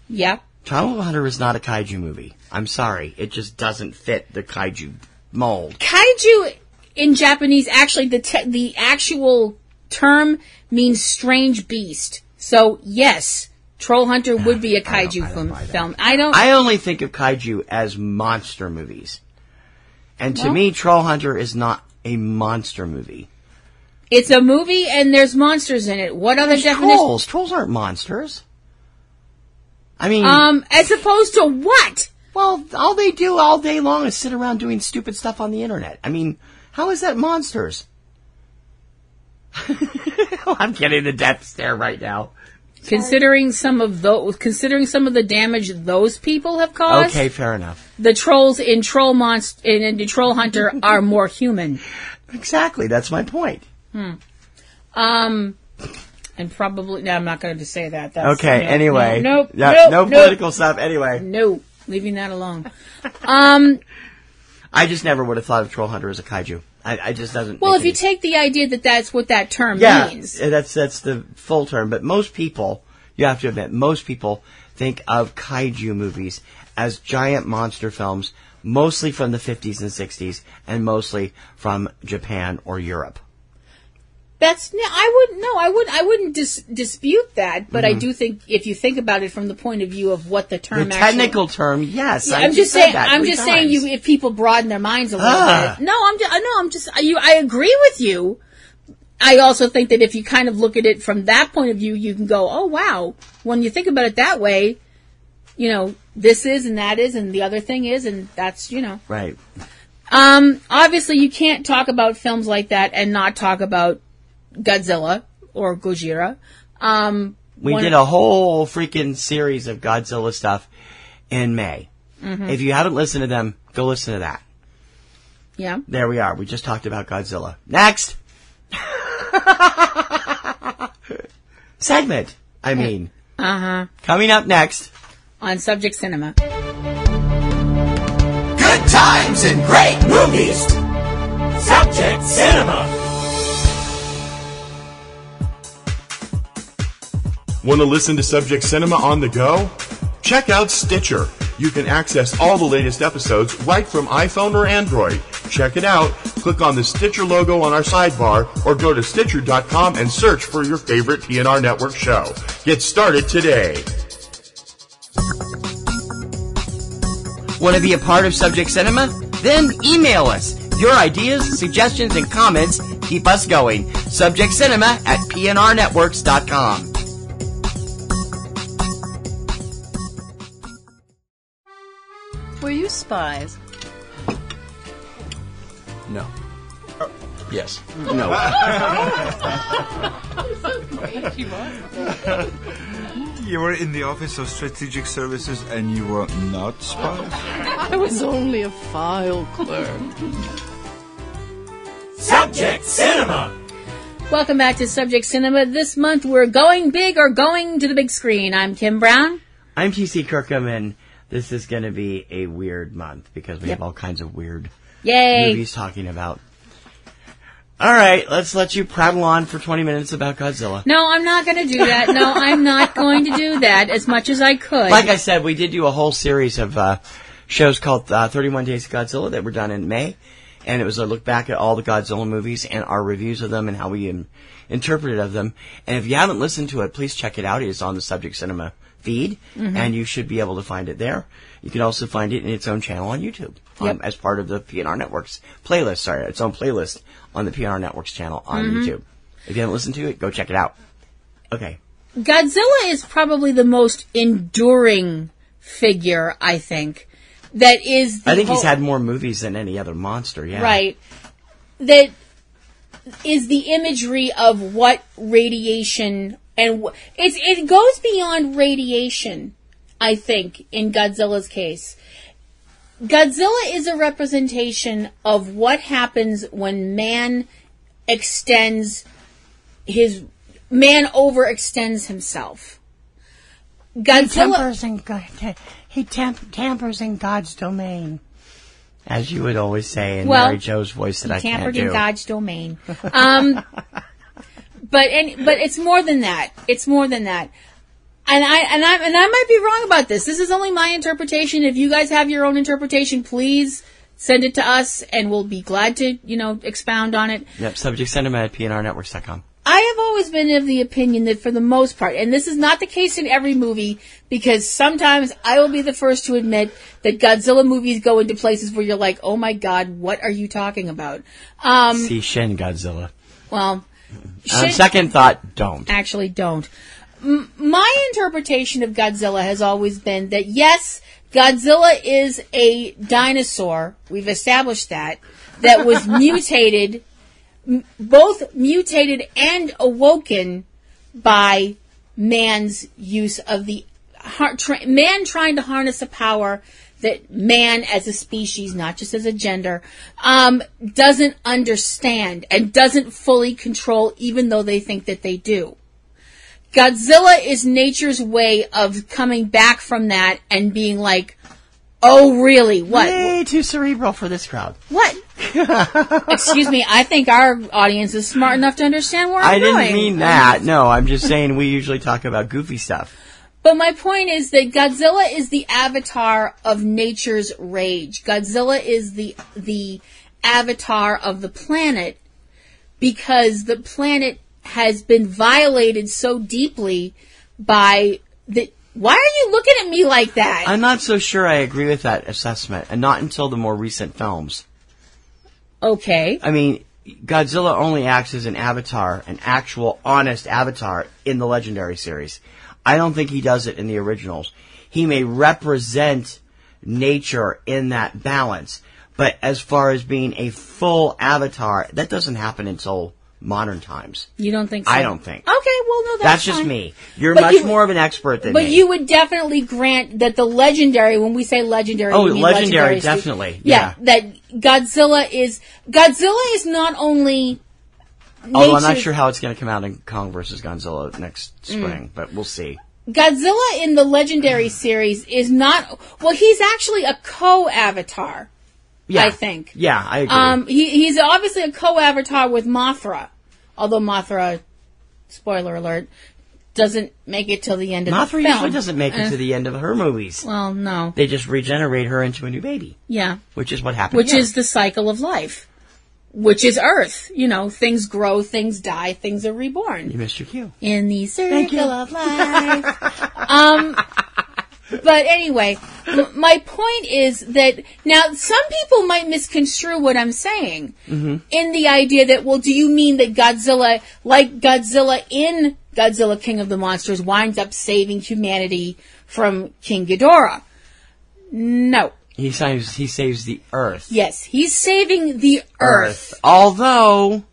Yeah. Troll Hunter is not a kaiju movie. I'm sorry. It just doesn't fit the kaiju mold. Kaiju in Japanese, actually, the actual term means strange beast. So, yes, Troll Hunter would be a kaiju film. I only think of kaiju as monster movies. And to me, Troll Hunter is not a monster movie. It's a movie and there's monsters in it. What other definition? Trolls. Trolls aren't monsters. I mean... as opposed to what? Well, all they do all day long is sit around doing stupid stuff on the internet. I mean, how is that monsters? I'm getting the death stare right now. Considering some of the damage those people have caused. Okay, fair enough. The trolls in Troll Hunter are more human. Exactly, that's my point. And probably no, I'm not going to say that. Okay, anyway. No political stuff. Anyway. No, leaving that alone. I just never would have thought of Troll Hunter as a kaiju. I just doesn't. Well, if you take the idea that that's what that term means. That's the full term. But most people, you have to admit, most people think of kaiju movies as giant monster films, mostly from the 50s and 60s, and mostly from Japan or Europe. I wouldn't dispute that, but I do think if you think about it from the point of view of what the term the technical term, yes. Yeah, I'm just saying if people broaden their minds a little bit. I agree with you. I also think that if you kind of look at it from that point of view, you can go, oh wow, when you think about it that way, you know, this is and that is and the other thing is and that's, you know. Right. Obviously you can't talk about films like that and not talk about Godzilla or Gojira. We did a whole freaking series of Godzilla stuff in May. Mm-hmm. If you haven't listened to them, go listen to that. Yeah. There we are. We just talked about Godzilla. Next! Segment, I mean. Uh-huh. Coming up next. On Subject Cinema. Good times and great movies. Subject Cinema. Want to listen to Subject Cinema on the go? Check out Stitcher. You can access all the latest episodes right from iPhone or Android. Check it out. Click on the Stitcher logo on our sidebar or go to Stitcher.com and search for your favorite PNR Network show. Get started today. Want to be a part of Subject Cinema? Then email us. Your ideas, suggestions, and comments keep us going. SubjectCinema@PNRNetworks.com. Were you spies? No. Yes. No. You were in the Office of Strategic Services and you were not spies? I was only a file clerk. Subject Cinema! Welcome back to Subject Cinema. This month we're going big or going to the big screen. I'm Kim Brown. I'm TC Kirkham, and this is going to be a weird month because we have all kinds of weird movies talking about. All right, let's let you prattle on for 20 minutes about Godzilla. No, I'm not going to do that. No, I'm not going to do that as much as I could. Like I said, we did do a whole series of shows called 31 Days of Godzilla that were done in May. And it was a look back at all the Godzilla movies and our reviews of them and how we interpreted of them. And if you haven't listened to it, please check it out. It is on the Subject Cinema feed, and you should be able to find it there. You can also find it in its own channel on YouTube as part of the PNRNetworks playlist. Sorry, its own playlist on the PNRNetworks channel on YouTube. If you haven't listened to it, go check it out. Okay. Godzilla is probably the most enduring figure, I think. That is I think he's had more movies than any other monster, yeah. Right. That is the imagery of what radiation, and it goes beyond radiation, I think, in Godzilla's case. Godzilla is a representation of what happens when man overextends himself. Godzilla... He tampers in God's domain. As you would always say in Mary Jo's voice that I can't do. Tampered in God's domain. But it's more than that. It's more than that. And I might be wrong about this. This is only my interpretation. If you guys have your own interpretation, please send it to us and we'll be glad to, expound on it. Yep, subjectcinema@pnrnetworks.com. I have always been of the opinion that for the most part, and this is not the case in every movie, because sometimes I will be the first to admit that Godzilla movies go into places where you're like, oh my god, what are you talking about? See Shin Godzilla. Well, on second thought, don't. Actually, don't. My interpretation of Godzilla has always been that, yes, Godzilla is a dinosaur, we've established that was mutated... both mutated and awoken by man's use of man trying to harness a power that man as a species, not just as a gender, doesn't understand and doesn't fully control, even though they think that they do. Godzilla is nature's way of coming back from that and being like, oh, really? What? Way too cerebral for this crowd. What? Excuse me, I think our audience is smart enough to understand where I'm going. I didn't mean that. No, I'm just saying we usually talk about goofy stuff. But my point is that Godzilla is the avatar of nature's rage. Godzilla is the avatar of the planet because the planet has been violated so deeply by the... Why are you looking at me like that? I'm not so sure I agree with that assessment, and not until the more recent films. Okay. I mean, Godzilla only acts as an avatar, an actual, honest avatar in the Legendary series. I don't think he does it in the originals. He may represent nature in that balance, but as far as being a full avatar, that doesn't happen until modern times. You don't think so? I don't think. Okay, well, no, that's fine. just me. You're much more of an expert than me. But you would definitely grant that the Legendary, when we say Legendary, oh, we mean Legendary, definitely. Yeah, that Godzilla is not only although I'm not sure how it's going to come out in Kong vs. Godzilla next spring, but we'll see. Godzilla in the Legendary series is not... Well, he's actually a co-avatar. Yeah. I think. Yeah, I agree. He's obviously a co-avatar with Mothra. Although Mothra, spoiler alert, doesn't make it till the end of the film. Mothra usually doesn't make it to the end of her movies. Well, no. They just regenerate her into a new baby. Yeah. Which is what happens. Which is the cycle of life. Which is Earth. Things grow, things die, things are reborn. You missed your cue. In the circle of life. But anyway, my point is that now some people might misconstrue what I'm saying in the idea that, well, do you mean that Godzilla, like Godzilla in Godzilla King of the Monsters, winds up saving humanity from King Ghidorah? No. He saves the Earth. Yes, he's saving the Earth. Although,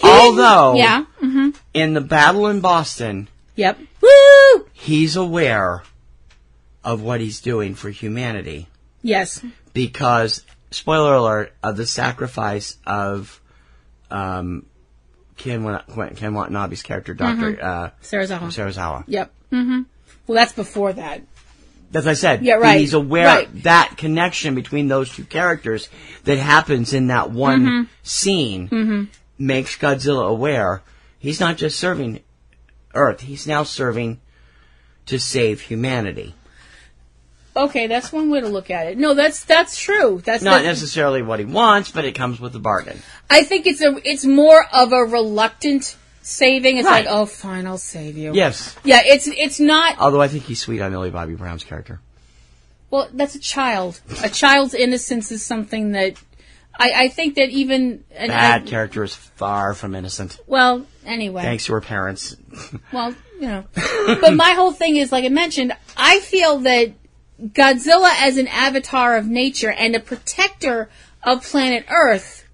yeah, in the battle in Boston, yep, woo, he's aware of what he's doing for humanity. Yes, because spoiler alert of the sacrifice of Ken Watanabe's character, Dr. Serizawa. Yep. Mm-hmm. Well, that's before that. As I said, yeah, right. He's aware that connection between those two characters that happens in that one scene makes Godzilla aware he's not just serving Earth, he's now serving to save humanity. Okay, that's one way to look at it. No, that's true. That's not necessarily what he wants, but it comes with the bargain. I think it's more of a reluctant saving. It's like, oh, fine, I'll save you. Yes. Yeah, it's not. Although I think he's sweet on Millie Bobby Brown's character. Well, that's a child. A child's innocence is something that I think that even that character is far from innocent. Well, anyway, thanks to her parents. Well, but my whole thing is, like I mentioned, I feel that Godzilla as an avatar of nature and a protector of planet Earth,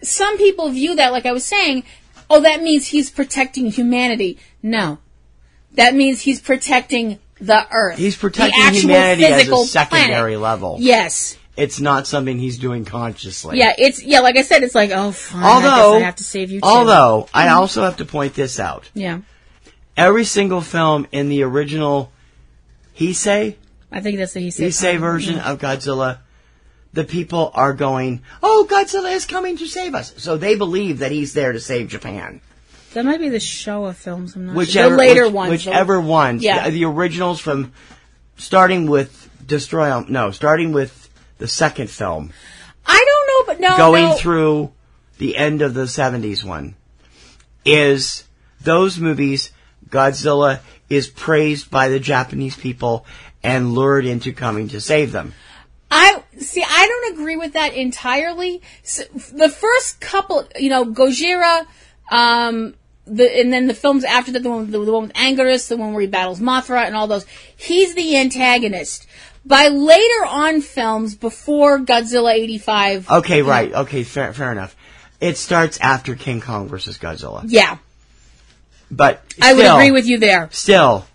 some people view that, like I was saying, oh, that means he's protecting humanity. No. That means he's protecting the Earth. He's protecting humanity as a secondary level. Yes. It's not something he's doing consciously. Yeah, like I said, it's like, oh, fine, I guess I have to save you too. Although, I also have to point this out. Yeah. Every single film in the original Heisei, I think that's the Heisei version of Godzilla, the people are going, oh, Godzilla is coming to save us. So they believe that he's there to save Japan. That might be the Showa films, I'm not sure. The later ones. Whichever ones. Yeah. The originals from, starting with the second film. I don't know, but no. Going through the end of the 70s one. Is those movies, Godzilla is praised by the Japanese people and lured into coming to save them. I don't agree with that entirely. So, the first couple, Gojira, and then the films after that, the one with Anguirus, the one where he battles Mothra and all those, he's the antagonist. By later on films, before Godzilla 85... Okay, right. Okay, fair enough. It starts after King Kong versus Godzilla. Yeah. But I would agree with you there. Still,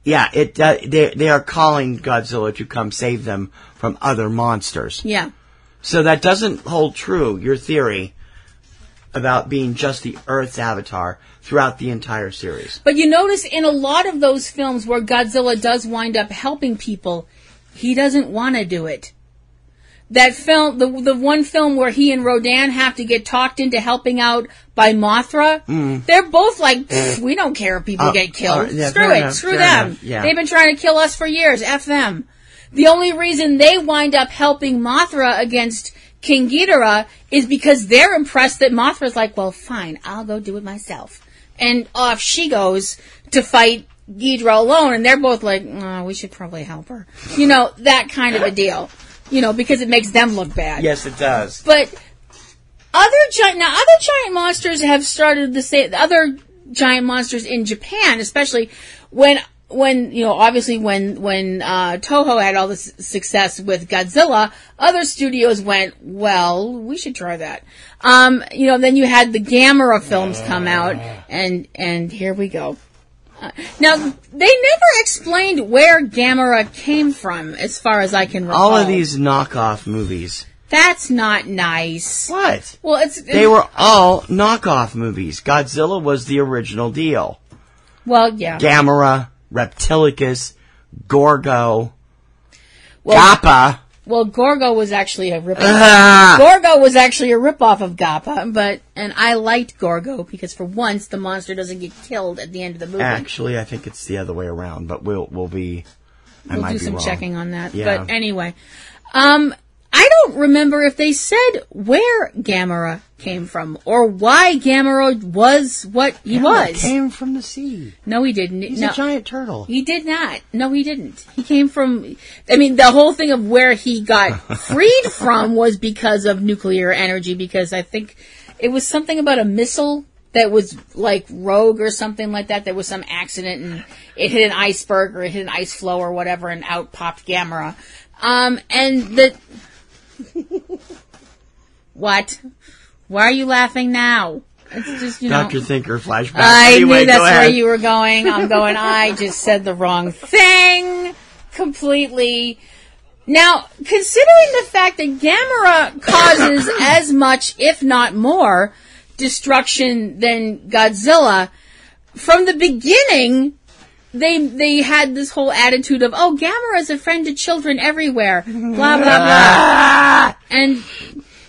yeah, they are calling Godzilla to come save them from other monsters. Yeah. So that doesn't hold true, your theory about being just the Earth's avatar throughout the entire series. But you notice in a lot of those films where Godzilla does wind up helping people, he doesn't want to do it. That film, the one film where he and Rodan have to get talked into helping out by Mothra, they're both like, we don't care if people get killed. Screw them. Yeah. They've been trying to kill us for years. F them. The only reason they wind up helping Mothra against King Ghidorah is because they're impressed that Mothra's like, well, fine, I'll go do it myself. And off she goes to fight Ghidorah alone, and they're both like, oh, we should probably help her. That kind of a deal. Because it makes them look bad. Yes, it does. But other giant monsters have started the same. Other giant monsters in Japan, especially when obviously when Toho had all this success with Godzilla, other studios went, well, we should try that. Then you had the Gamera films come out, and here we go. Now, they never explained where Gamera came from, as far as I can recall. All of these knockoff movies. That's not nice. What? Well, they were all knockoff movies. Godzilla was the original deal. Well, yeah. Gamera, Reptilicus, Gorgo, Gappa. Well, Gorgo was actually a ripoff. Gorgo was actually a ripoff of Gappa, and I liked Gorgo because for once the monster doesn't get killed at the end of the movie. Actually, I think it's the other way around, but we'll do some checking on that. Yeah. But anyway, I don't remember if they said where Gamera came from or why Gamera was what he was. He came from the sea. No, he didn't. He's a giant turtle. He did not. No, he didn't. He came from... the whole thing of where he got freed from was because of nuclear energy, because I think it was something about a missile that was like rogue or something like that. There was some accident and it hit an iceberg or it hit an ice floe or whatever, and out popped Gamera. And the... What? Why are you laughing now? It's just, Dr. Thinker flashback. I Anyway, knew that's go ahead. where you were going. I'm going, I just said the wrong thing completely. Now, considering the fact that Gamera causes as much, if not more, destruction than Godzilla, from the beginning, they had this whole attitude of, oh, Gamera is a friend to children everywhere, blah, blah, blah. And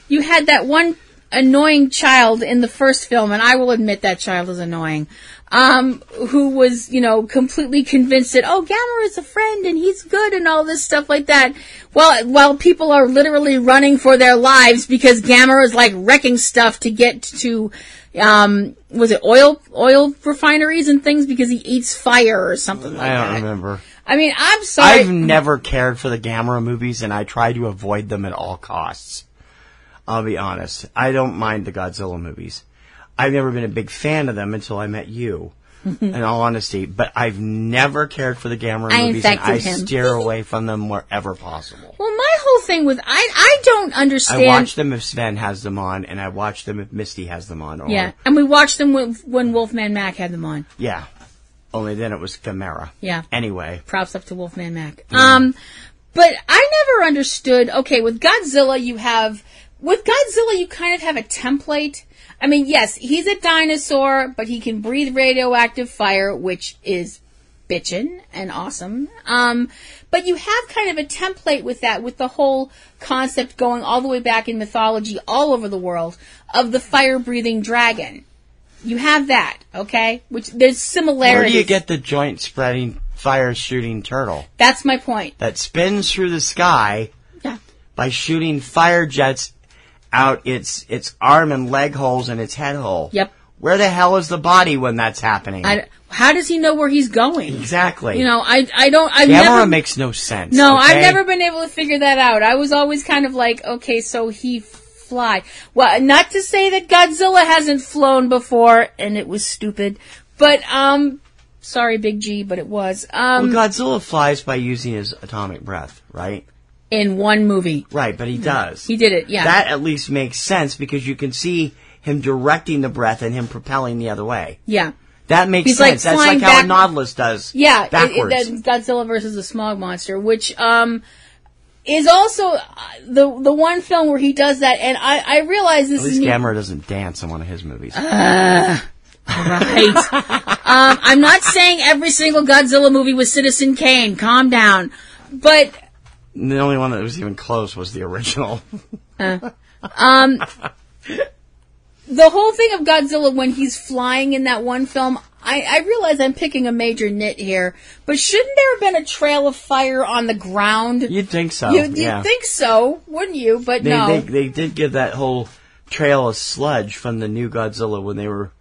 you had that one annoying child in the first film, and I will admit that child is annoying, who was, completely convinced that, oh, Gamera is a friend and he's good and all this stuff like that. Well, while people are literally running for their lives because Gamera is like wrecking stuff to get to, was it oil refineries and things because he eats fire or something like that. I don't remember. I mean, I'm sorry. I've never cared for the Gamera movies, and I try to avoid them at all costs. I'll be honest. I don't mind the Godzilla movies. I've never been a big fan of them until I met you, in all honesty. But I've never cared for the Gamera movies, and I steer away from them wherever possible. Well, my whole thing with... I don't understand... I watch them if Sven has them on, and I watch them if Misty has them on. Yeah, and we watched them when Wolfman Mac had them on. Yeah. Only then it was Gamera. Yeah. Anyway. Props up to Wolfman Mac. But I never understood... Okay, with Godzilla, you kind of have a template. I mean, yes, he's a dinosaur, but he can breathe radioactive fire, which is bitchin' and awesome. But you have kind of a template with that, with the whole concept going all the way back in mythology all over the world of the fire-breathing dragon. You have that, okay? Which there's similarities. Where do you get the joint-spreading, fire-shooting turtle? That's my point. That spins through the sky by shooting fire jets out its arm and leg holes and its head hole. Yep. Where the hell is the body when that's happening? How does he know where he's going? Exactly. Gamera makes no sense. No, okay? I've never been able to figure that out. I was always kind of like, okay, so he fly. Well, not to say that Godzilla hasn't flown before, and it was stupid, but, sorry, Big G, but it was. Well, Godzilla flies by using his atomic breath, right? In one movie. Right, but he does. He did it, yeah. That at least makes sense because you can see him directing the breath and him propelling the other way. Yeah. That makes He's sense. Like that's like how a Nautilus does. Yeah, backwards. Godzilla versus the Smog Monster, which is also the one film where he does that, and I realize this is... At least Gamera doesn't dance in one of his movies. Right. I'm not saying every single Godzilla movie was Citizen Kane. Calm down. But... The only one that was even close was the original. The whole thing of Godzilla when he's flying in that one film, I realize I'm picking a major nit here, but shouldn't there have been a trail of fire on the ground? You'd think so. You'd think so, wouldn't you? But no. They did give that whole trail of sludge from the new Godzilla when they were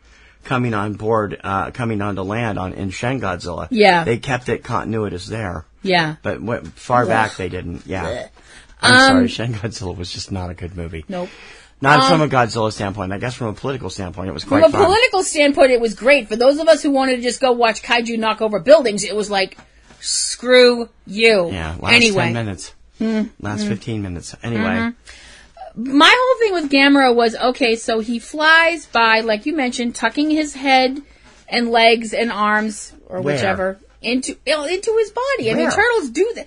coming on board, coming onto land in Shin Godzilla. Yeah. They kept it continuous there. Yeah. But far back they didn't. Yeah. I'm sorry, Shin Godzilla was just not a good movie. Nope. Not from a Godzilla standpoint. I guess from a political standpoint, it was quite fun. From a political standpoint, it was great. For those of us who wanted to just go watch kaiju knock over buildings, it was like, screw you. Yeah, last 10 minutes. Last 15 minutes. Anyway. My whole thing with Gamera was, okay, so he flies by, like you mentioned, tucking his head and legs and arms, or whichever, into his body. I mean, turtles do that.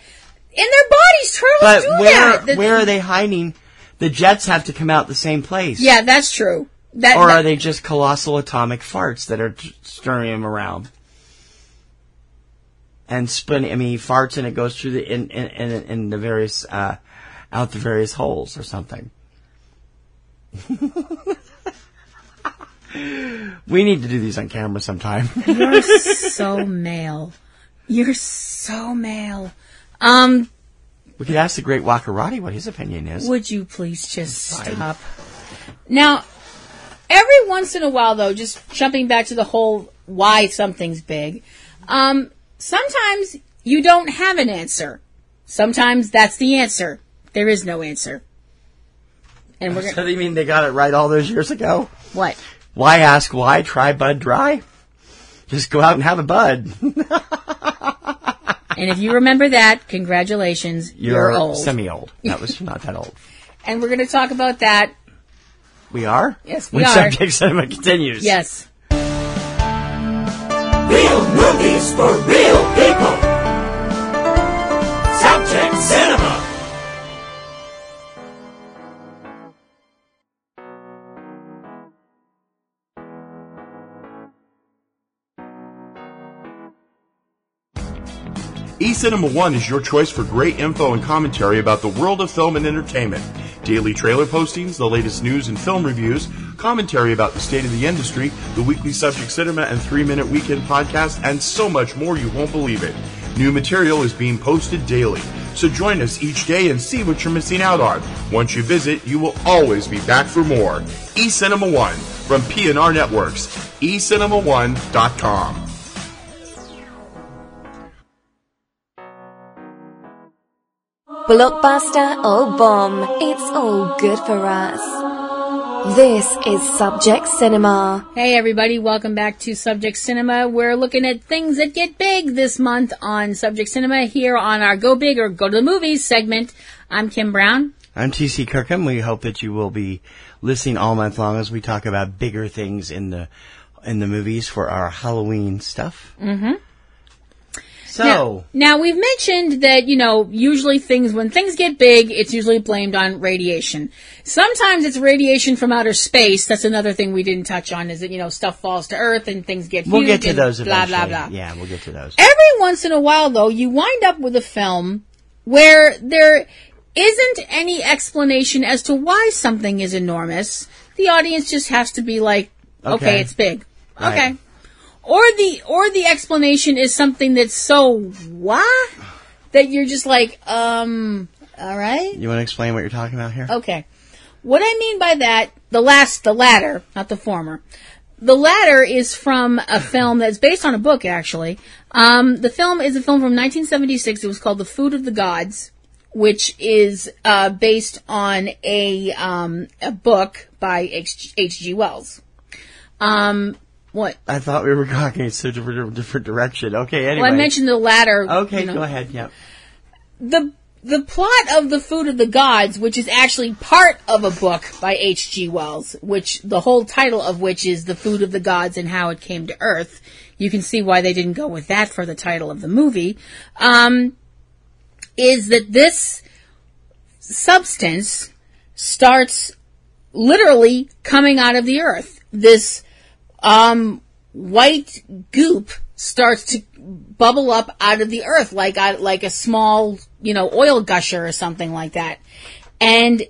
In their bodies, turtles do that. But where are they hiding? The jets have to come out the same place. Yeah, that's true. Or are they just colossal atomic farts that are stirring them around? And spinning, I mean, he farts and it goes through in the various, out the various holes or something. We need to do these on camera sometime. You're so male. You're so male. We could ask the great Wakarati what his opinion is. Would you please just stop? Now, every once in a while, though, just jumping back to the whole why something's big, sometimes you don't have an answer. Sometimes that's the answer. There is no answer. And we're So you mean they got it right all those years ago? What? Why ask why? Try bud dry? Just go out and have a bud. And if you remember that, congratulations, you're old. Semi-old. That was not that old. And we're going to talk about that. We are? Yes, we when are. Subject Cinema continues. Yes. Real movies for real people. Subject Cinema. eCinemaOne is your choice for great info and commentary about the world of film and entertainment. Daily trailer postings, the latest news and film reviews, commentary about the state of the industry, the weekly Subject Cinema and 3-Minute Weekend podcast, and so much more you won't believe it. New material is being posted daily, so join us each day and see what you're missing out on. Once you visit, you will always be back for more. eCinemaOne from PNRNetworks, eCinemaOne.com. Blockbuster or bomb, it's all good for us. This is Subject Cinema. Hey everybody, welcome back to Subject Cinema. We're looking at things that get big this month on Subject Cinema here on our Go Big or Go to the Movies segment. I'm Kim Brown. I'm T.C. Kirkham. We hope that you will be listening all month long as we talk about bigger things in the movies for our Halloween stuff. Mm-hmm. So now we've mentioned that, usually when things get big, it's usually blamed on radiation. Sometimes it's radiation from outer space. That's another thing we didn't touch on, is that, stuff falls to Earth and things get huge. We'll get to those blah, eventually. blah, blah. Yeah, we'll get to those. Every once in a while, though, you wind up with a film where there isn't any explanation as to why something is enormous. The audience just has to be like, okay, it's big. Right. Okay. Or the explanation is something that's so what that you're just like, all right. You want to explain what you're talking about here? Okay. What I mean by that, the latter, not the former. The latter is from a film that's based on a book, actually. The film is a film from 1976. It was called The Food of the Gods, which is based on a book by H.G. Wells. What? I thought we were talking in such a different direction. Okay, anyway. Well, I mentioned the latter. Okay, go ahead, yeah. The plot of The Food of the Gods, which is actually part of a book by H.G. Wells, which the whole title of which is The Food of the Gods and How It Came to Earth. You can see why they didn't go with that for the title of the movie. Is that this substance starts literally coming out of the earth. This white goop starts to bubble up out of the earth like a small, oil gusher or something like that. And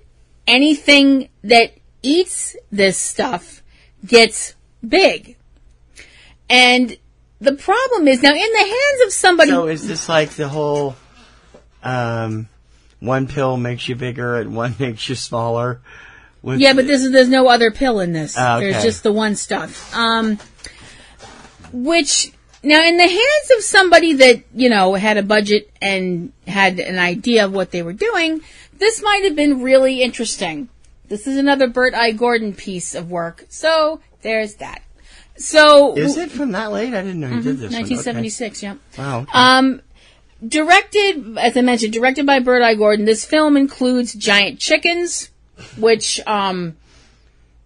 anything that eats this stuff gets big. And the problem is, now in the hands of somebody... So is this like the whole, one pill makes you bigger and one makes you smaller? Yeah, but there's no other pill in this. Okay. There's just the one stuff. Which, now in the hands of somebody that, had a budget and had an idea of what they were doing, this might have been really interesting. This is another Bert I. Gordon piece of work. So, there's that. So... Is it from that late? I didn't know you did this 1976, one. Okay. Yeah. Wow. Okay. Directed, as I mentioned, directed by Bert I. Gordon. This film includes giant chickens, which, I know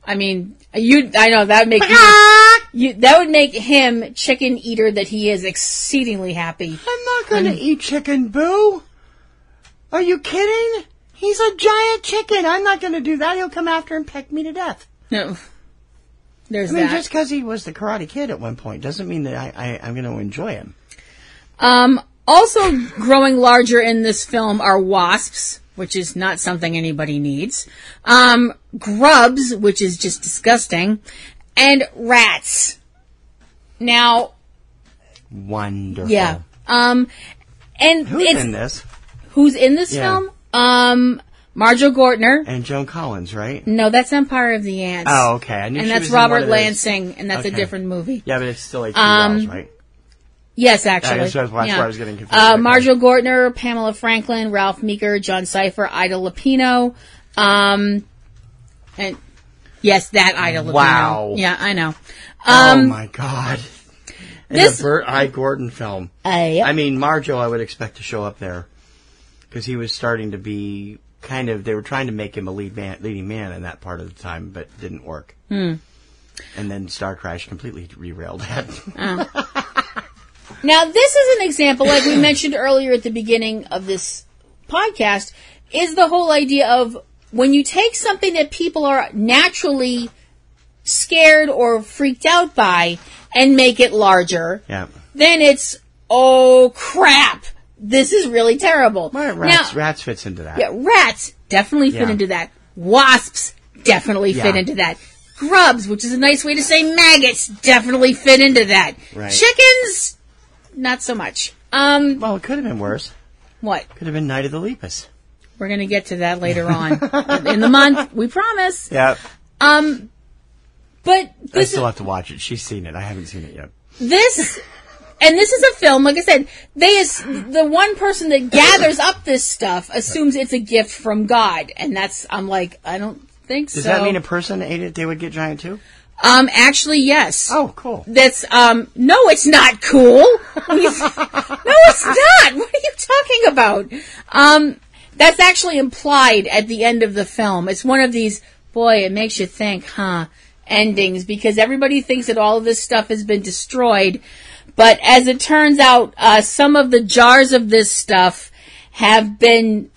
that would make that would make him chicken eater that he is exceedingly happy. I'm not going to eat chicken, Boo. Are you kidding? He's a giant chicken. I'm not going to do that. He'll come after and peck me to death. No. There's that. Just because he was the Karate Kid at one point doesn't mean that I'm going to enjoy him. Also growing larger in this film are wasps, which is not something anybody needs. Grubs, which is just disgusting. And rats. Now. Wonderful. Yeah. And who's in this? Who's in this film? Marjo Gortner. And Joan Collins, right? No, that's Empire of the Ants. Oh, okay. I knew and she that's was Robert in one of Lansing, and that's a different movie. Yeah, but it's still H.G. Wells, right? Yes, actually. That's why I was getting confused. Marjo Gortner, Pamela Franklin, Ralph Meeker, John Cipher, Ida Lupino, and yes, that Ida Lupino. Wow. Yeah, I know. Oh my God. a Burt I. Gordon film. Yep. I mean, Marjo I would expect to show up there. Because he was starting to be they were trying to make him a leading man in that part of the time, but didn't work. And then Star Crash completely derailed that. Now, this is an example, like we mentioned earlier at the beginning of this podcast, is the whole idea of when you take something that people are naturally scared or freaked out by and make it larger, then it's, oh crap, this is really terrible. Rats fits into that. Yeah, rats definitely fit into that. Wasps definitely fit into that. Grubs, which is a nice way to say maggots, definitely fit into that. Right. Chickens, not so much. Well, it could have been worse. What? Could have been Night of the Lepus. We're going to get to that later on in the month. We promise. Yeah. But I still have to watch it. She's seen it. I haven't seen it yet. This is a film, like I said, the one person that gathers up this stuff assumes it's a gift from God. And I'm like, I don't think so. Does that mean a person ate it, they would get giant too? Actually, yes. Oh, cool. That's, no, it's not cool. No, it's not. What are you talking about? That's actually implied at the end of the film. It's one of these, boy, it makes you think, endings, because everybody thinks that all of this stuff has been destroyed. But as it turns out, some of the jars of this stuff have been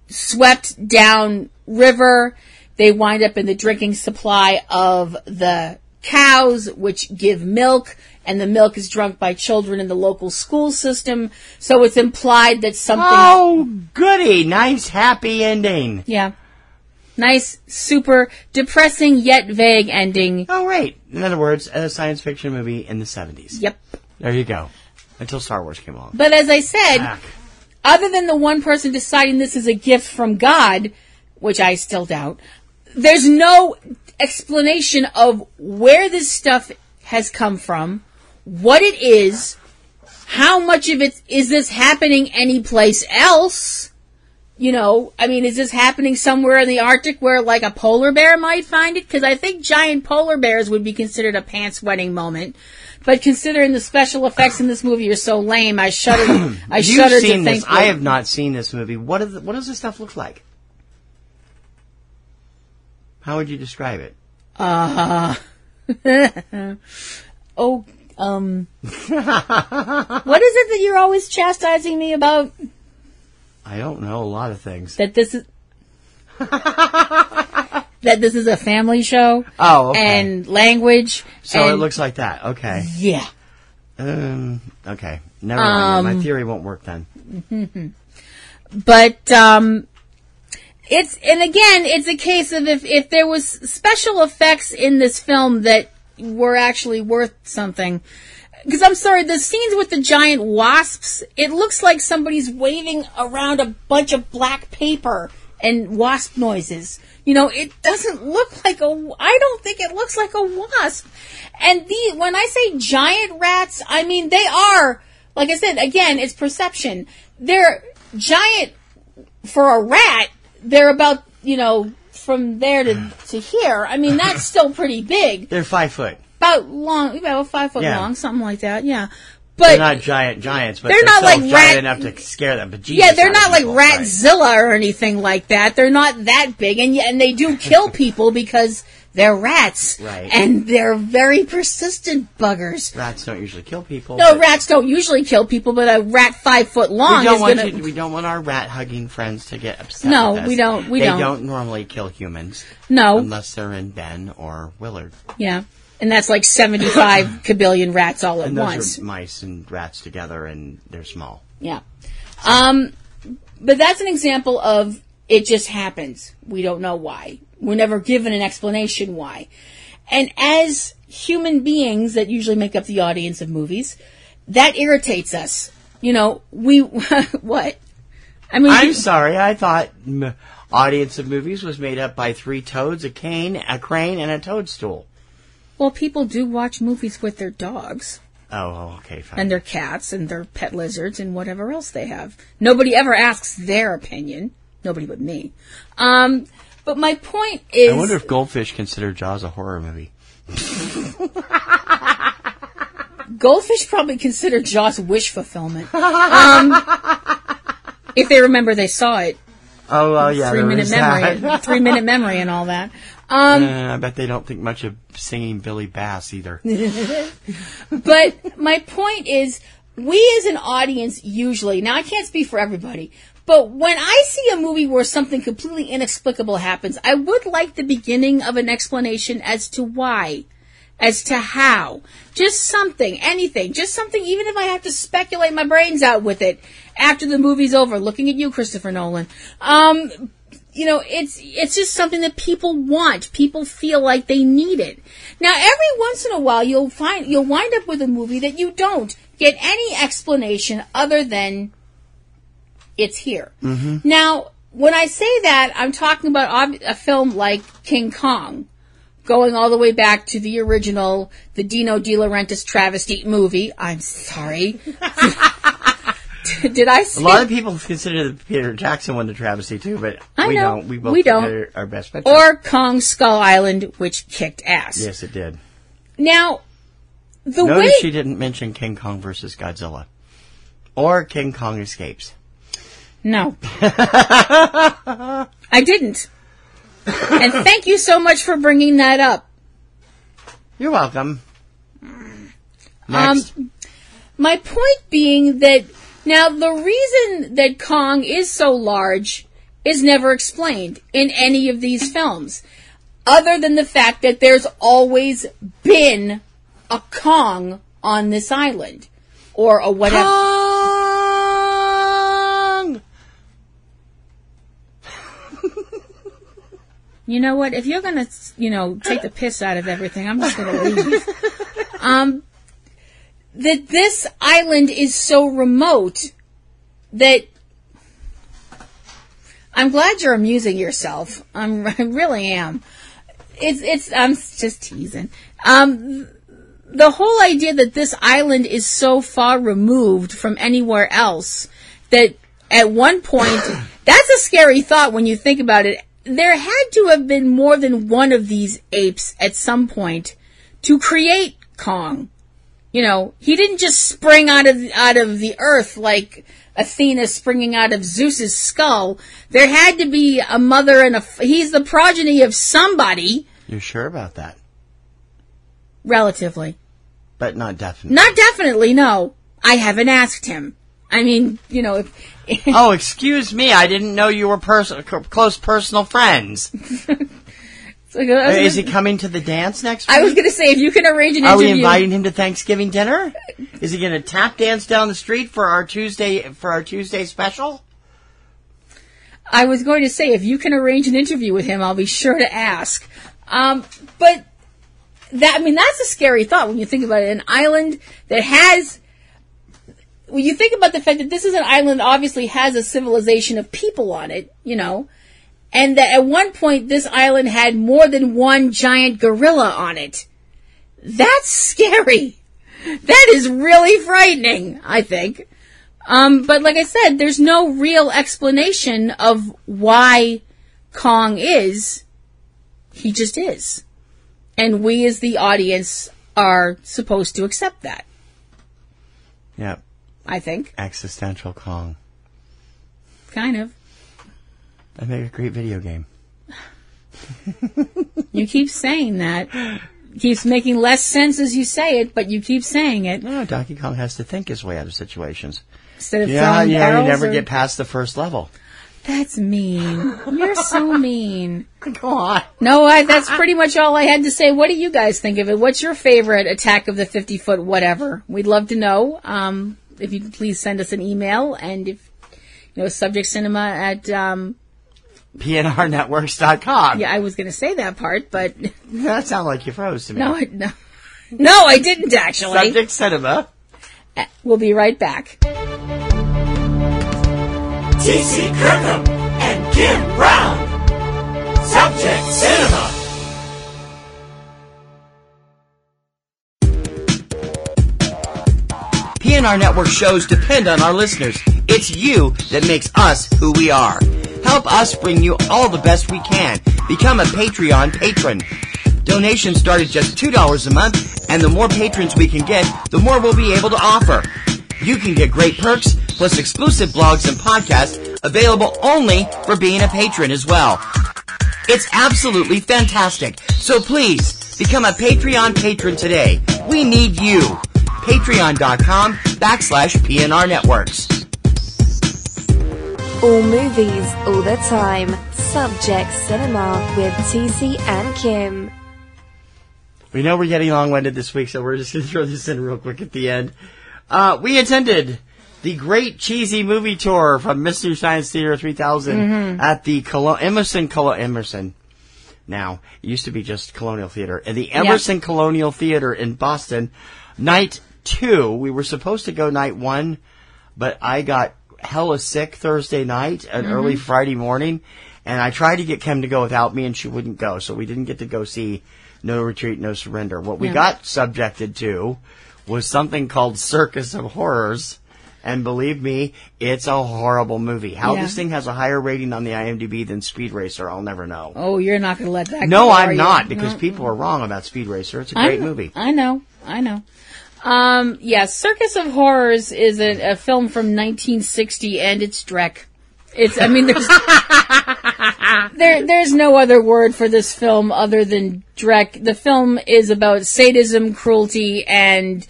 swept down river. They wind up in the drinking supply of the cows, which give milk, and the milk is drunk by children in the local school system. So it's implied that something... Oh, goody. Nice, happy ending. Yeah. Nice, super depressing yet vague ending. Oh, right. In other words, a science fiction movie in the 70s. Yep. There you go. Until Star Wars came along. But as I said, other than the one person deciding this is a gift from God, which I still doubt, there's no explanation of where this stuff has come from, what it is, how much of it is this happening anyplace else. You know, I mean, is this happening somewhere in the Arctic where, like, a polar bear might find it? Because I think giant polar bears would be considered a pants-wetting moment. But considering the special effects in this movie are so lame, I shudder to think. This? I have not seen this movie. What does this stuff look like? How would you describe it? What is it that you're always chastising me about? I don't know, a lot of things. That this is a family show. Oh, okay. And language. So it looks like that. Okay. Yeah. Okay. Never mind. My theory won't work then. But it's a case of if there was special effects in this film that were actually worth something. Because I'm sorry, the scenes with the giant wasps, it looks like somebody's waving around a bunch of black paper and wasp noises. You know, it doesn't look like I don't think it looks like a wasp. And when I say giant rats, I mean, they are, like I said, again, it's perception. They're giant for a rat. They're about, from there to here. I mean, that's still pretty big. They're 5 foot. About 5 foot long, something like that, yeah. But they're not giants, but they're not like giant enough to scare them. But Jesus, yeah, they're not like Ratzilla or anything like that. They're not that big, and they do kill people because they're rats, right? And they're very persistent buggers. Rats don't usually kill people. No, rats don't usually kill people, but a rat 5 foot long We don't want our rat hugging friends to get upset. No, with us. we don't. They don't normally kill humans. No, unless they're in Ben or Willard. Yeah. And that's like 75 kabillion rats all at once. Those are mice and rats together, and they're small. Yeah. But that's an example of it just happens. We don't know why. We're never given an explanation why. And as human beings that usually make up the audience of movies, that irritates us. What? I mean, I'm sorry. I thought audience of movies was made up by 3 toads, a crane, and a toadstool. Well, people do watch movies with their dogs. Oh, okay, fine. And their cats and their pet lizards and whatever else they have. Nobody ever asks their opinion. Nobody but me. But my point is... I wonder if Goldfish consider Jaws a horror movie. Goldfish probably consider Jaws wish fulfillment. If they remember they saw it. Oh, well, yeah. 3-minute memory. 3-minute memory and all that. I bet they don't think much of singing Billy Bass either. But my point is, we as an audience usually, now I can't speak for everybody, but when I see a movie where something completely inexplicable happens, I would like the beginning of an explanation as to why, as to how. Just something, anything, just something, even if I have to speculate my brains out with it after the movie's over. Looking at you, Christopher Nolan. It's just something that people want. People feel like they need it. Now, every once in a while, you'll wind up with a movie that you don't get any explanation other than it's here. Mm-hmm. Now, when I say that, I'm talking about a film like King Kong, going all the way back to the original, the Dino De Laurentiis travesty movie. I'm sorry. Did I say? A lot of people consider the Peter Jackson one the travesty too, but we don't. We both did our best. Or Kong Skull Island, which kicked ass. Yes, it did. Now, Notice she didn't mention King Kong versus Godzilla. Or King Kong Escapes. No. I didn't. And thank you so much for bringing that up. You're welcome. Next. My point being that, now the reason that Kong is so large is never explained in any of these films. Other than the fact that there's always been a Kong on this island. Or a whatever. Kong! You know what? If you're going to, take the piss out of everything, I'm just going to leave. That this island is so remote that I'm glad you're amusing yourself. I really am. I'm just teasing. The whole idea that this island is so far removed from anywhere else that at one point, that's a scary thought when you think about it. There had to have been more than one of these apes at some point to create Kong. He didn't just spring out of the earth like Athena springing out of Zeus's skull. There had to be a mother and he's the progeny of somebody. You're sure about that? Relatively. But not definitely. Not definitely, no. I haven't asked him. I mean, if... Oh, excuse me. I didn't know you were close personal friends. Is he coming to the dance next week? I was going to say, if you can arrange an interview... Are we inviting him to Thanksgiving dinner? Is he going to tap dance down the street for our Tuesday special? I was going to say, if you can arrange an interview with him, I'll be sure to ask. But that's a scary thought when you think about it. An island that has... When you think about the fact that this is an island that obviously has a civilization of people on it, and that at one point this island had more than one giant gorilla on it. That's scary. That is really frightening, I think. But like I said, there's no real explanation of why Kong is. He just is. And we as the audience are supposed to accept that. Yep. I think. Existential Kong. Kind of. That'd make a great video game. You keep saying that. It keeps making less sense as you say it, but you keep saying it. No, Donkey Kong has to think his way out of situations. Instead of throwing barrels. You never get past the first level. That's mean. You're so mean. Go on. No, that's pretty much all I had to say. What do you guys think of it? What's your favorite Attack of the 50-Foot whatever? We'd love to know. If you could please send us an email, and if subject cinema at PNRNetworks.com. Yeah, I was going to say that part, but that sounded like you froze to me. No, I didn't actually. Subject cinema. We'll be right back. T.C. Kirkham and Kim Brown. Subject Cinema. PNR Network shows depend on our listeners. It's you that makes us who we are. Help us bring you all the best we can. Become a Patreon patron. Donations start at just $2 a month, and the more patrons we can get, the more we'll be able to offer. You can get great perks, plus exclusive blogs and podcasts available only for being a patron as well. It's absolutely fantastic. So please, become a Patreon patron today. We need you. Patreon.com/PNRNetworks. All movies, all the time. Subject Cinema with TC and Kim. We know we're getting long-winded this week, so we're just going to throw this in real quick at the end. We attended the Great Cheesy Movie Tour from Mystery Science Theater 3000 at the Emerson. Now, it used to be just Colonial Theater. And the Emerson Colonial Theater in Boston, night 2. We were supposed to go night 1, but I got hella sick Thursday night and early Friday morning. And I tried to get Kim to go without me, and she wouldn't go. So we didn't get to go see No Retreat, No Surrender. What we got subjected to was something called Circus of Horrors. And believe me, it's a horrible movie. How this thing has a higher rating on the IMDb than Speed Racer, I'll never know. Oh, you're not going to let that go. No, I'm not, because people are wrong about Speed Racer. It's a great movie. I know. Circus of Horrors is a film from 1960, and it's Drek. There's no other word for this film other than Drek. The film is about sadism, cruelty, and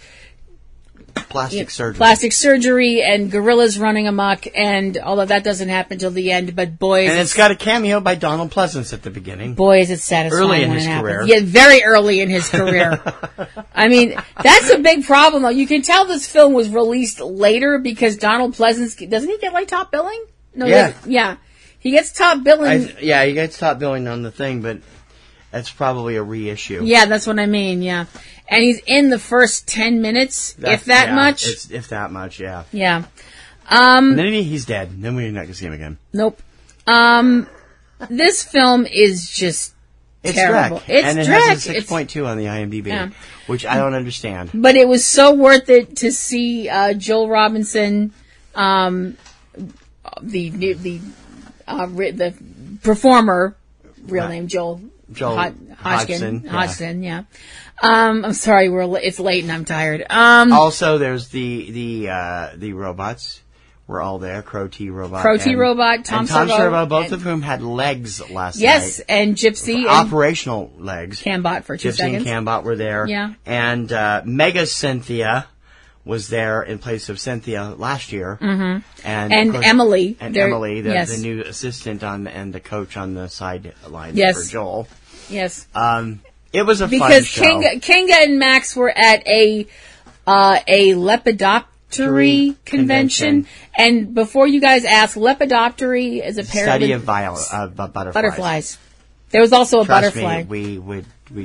plastic surgery and gorillas running amok, and although that doesn't happen till the end, but boy, and it's got a cameo by Donald Pleasance at the beginning. Boy, is it satisfying early in when his it career. happens. Yeah, very early in his career. I mean, that's a big problem, though. You can tell this film was released later because Donald Pleasance, doesn't he get like top billing? No, he gets top billing. He gets top billing on the thing, but that's probably a reissue. Yeah, that's what I mean. Yeah, and he's in the first 10 minutes, if that much. If that much, yeah. Yeah. And then he's dead. Then we're not going to see him again. Nope. This film is just terrible. Drek. And it has a 6.2 on the IMDb, which I don't understand. But it was so worth it to see Joel Robinson, the performer, real name Joel Hodgson. Yeah. I'm sorry, it's late and I'm tired. Also, there's the robots. We're all there. Crow T Robot, Tom Servo, both of whom had legs last night. Yes, and Gypsy, operational legs. Cambot for 2 seconds. Gypsy and Cambot were there. Yeah. And Mega Cynthia was there in place of Cynthia last year. And course, Emily. Emily, the new assistant and the coach on the sideline for Joel. Yes. It was a fun show. Because Kinga and Max were at a lepidoptery convention. And before you guys ask, lepidoptery is apparently... Study of butterflies. There was also a Trust butterfly. Me, we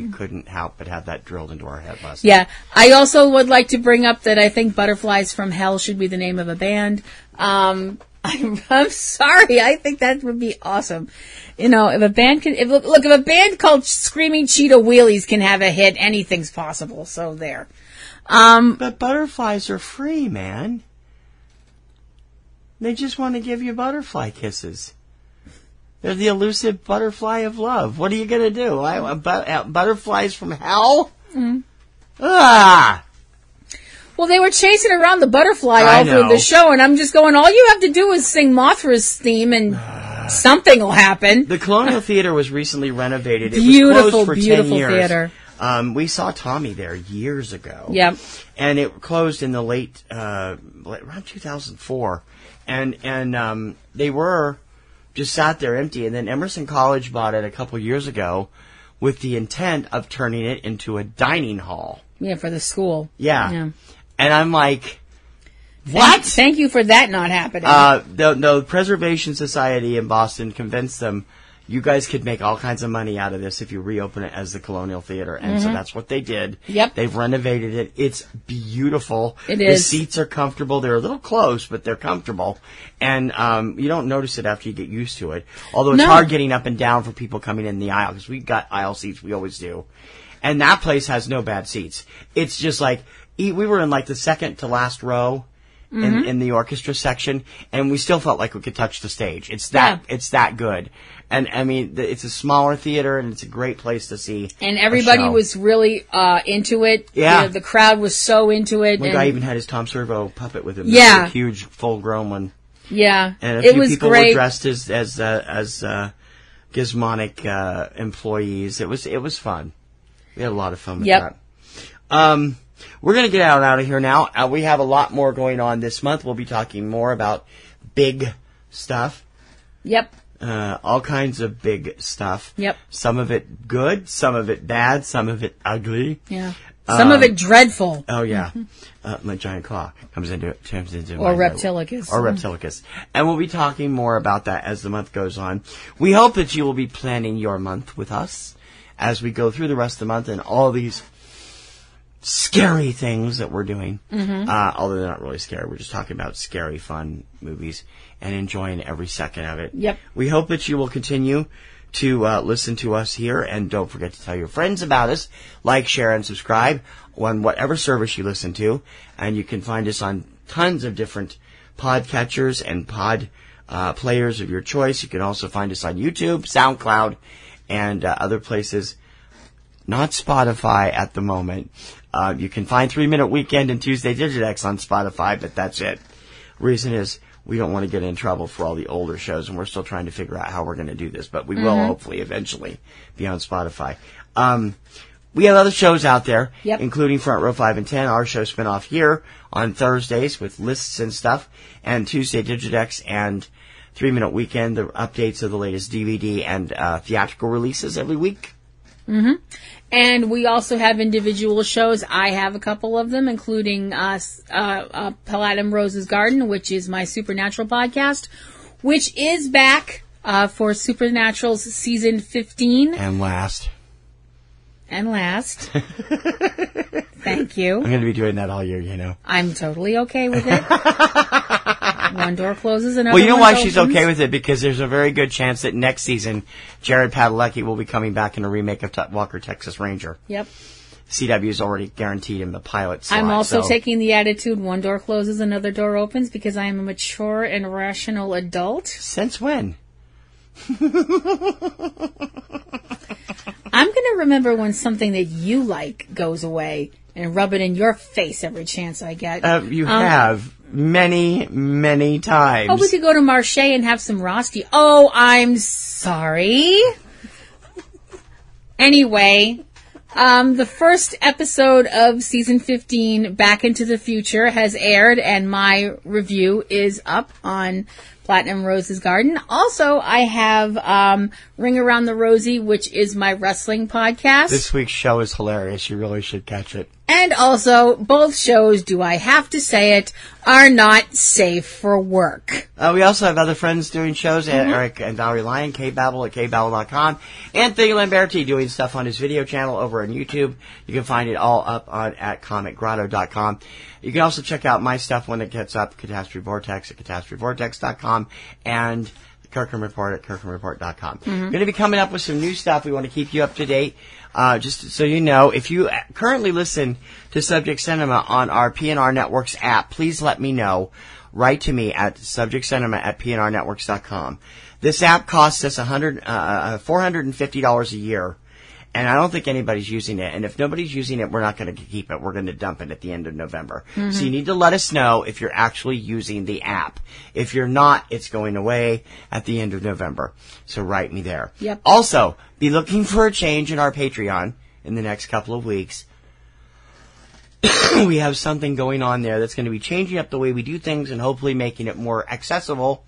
couldn't help but have that drilled into our head last night. I also would like to bring up that I think Butterflies from Hell should be the name of a band. I'm sorry. I think that would be awesome. You know, if a band if a band called Screaming Cheetah Wheelies can have a hit, anything's possible. So there. But butterflies are free, man. They just want to give you butterfly kisses. They're the elusive butterfly of love. What are you going to do? Butterflies from hell? Ah! Well, they were chasing around the butterfly all through the show, and I'm just going, all you have to do is sing Mothra's theme, and something will happen. The Colonial Theater was recently renovated. It was closed for 10 years. Theater. We saw Tommy there years ago. Yep. And it closed in the late, around 2004. And they were... just sat there empty, and then Emerson College bought it a couple years ago with the intent of turning it into a dining hall. Yeah, for the school. Yeah. And I'm like, what? Thank you for that not happening. The Preservation Society in Boston convinced them, you guys could make all kinds of money out of this if you reopen it as the Colonial Theater. And so that's what they did. Yep. They've renovated it. It's beautiful. It is. The seats are comfortable. They're a little close, but they're comfortable. And you don't notice it after you get used to it. Although it's hard getting up and down for people coming in the aisle, because we've got aisle seats. We always do. And that place has no bad seats. It's just like, we were in like the second to last row. in the orchestra section, and we still felt like we could touch the stage. It's that good. And I mean, it's a smaller theater, and it's a great place to see. And everybody was really into it. Yeah. The crowd was so into it. One guy even had his Tom Servo puppet with him. Yeah. A huge, full-grown one. Yeah. And a it few was people great. were dressed as Gizmonic employees. It was fun. We had a lot of fun with that. We're going to get out of here now. We have a lot more going on this month. We'll be talking more about big stuff. Yep. All kinds of big stuff. Yep. Some of it good, some of it bad, some of it ugly. Yeah. Some of it dreadful. Oh, yeah. My giant claw comes into or Reptilicus. Or Reptilicus. And we'll be talking more about that as the month goes on. We hope that you will be planning your month with us as we go through the rest of the month and all these scary things that we're doing. Although they're not really scary. We're just talking about scary, fun movies and enjoying every second of it. Yep. We hope that you will continue to listen to us here, and don't forget to tell your friends about us. Like, share, and subscribe on whatever service you listen to. And you can find us on tons of different podcatchers and pod players of your choice. You can also find us on YouTube, SoundCloud, and other places. Not Spotify at the moment. You can find 3 Minute Weekend and Tuesday Digidex on Spotify, but that's it. Reason is, we don't want to get in trouble for all the older shows, and we're still trying to figure out how we're going to do this, but we will hopefully eventually be on Spotify. We have other shows out there, including Front Row 5 and 10, our show spin-off here on Thursdays with lists and stuff, and Tuesday Digidex and 3 Minute Weekend, the updates of the latest DVD and theatrical releases every week. And we also have individual shows. I have a couple of them, including Palladium Rose's Garden, which is my Supernatural podcast, which is back for Supernatural's season 15. And last. Thank you. I'm going to be doing that all year, you know. I'm totally okay with it. One door closes, another one opens. Well, you know why she's okay with it? Because there's a very good chance that next season, Jared Padalecki will be coming back in a remake of Walker, Texas Ranger. Yep. CW's already guaranteed him the pilot slot. I'm also taking the attitude, one door closes, another door opens, because I am a mature and rational adult. Since when? I'm going to remember when something that you like goes away and rub it in your face every chance I get. You have many, many times. Oh, we could go to Marche and have some Rosti. Oh, I'm sorry. Anyway, the first episode of season 15, Back into the Future, has aired, and my review is up on Platinum Rose's Garden. Also, I have Ring Around the Rosie, which is my wrestling podcast. This week's show is hilarious. You really should catch it. And also, both shows, do I have to say it, are not safe for work. We also have other friends doing shows, Eric and Valerie Lyon, Cavebabble at cavebabble.com, Anthony Lamberti doing stuff on his video channel over on YouTube. You can find it all up at comicgrotto.com. You can also check out my stuff when it gets up, Catastrophe Vortex at catastrophevortex.com, and Kirkham Report at kirkhamreport.com. Going to be coming up with some new stuff. We want to keep you up to date. Just so you know, if you currently listen to Subject Cinema on our PNRNetworks app, please let me know. Write to me at subjectcinema@pnrnetworks.com. This app costs us $450 a year. And I don't think anybody's using it. And if nobody's using it, we're not going to keep it. We're going to dump it at the end of November. So you need to let us know if you're actually using the app. If you're not, it's going away at the end of November. So write me there. Yep. Also, be looking for a change in our Patreon in the next couple of weeks. We have something going on there that's going to be changing up the way we do things and hopefully making it more accessible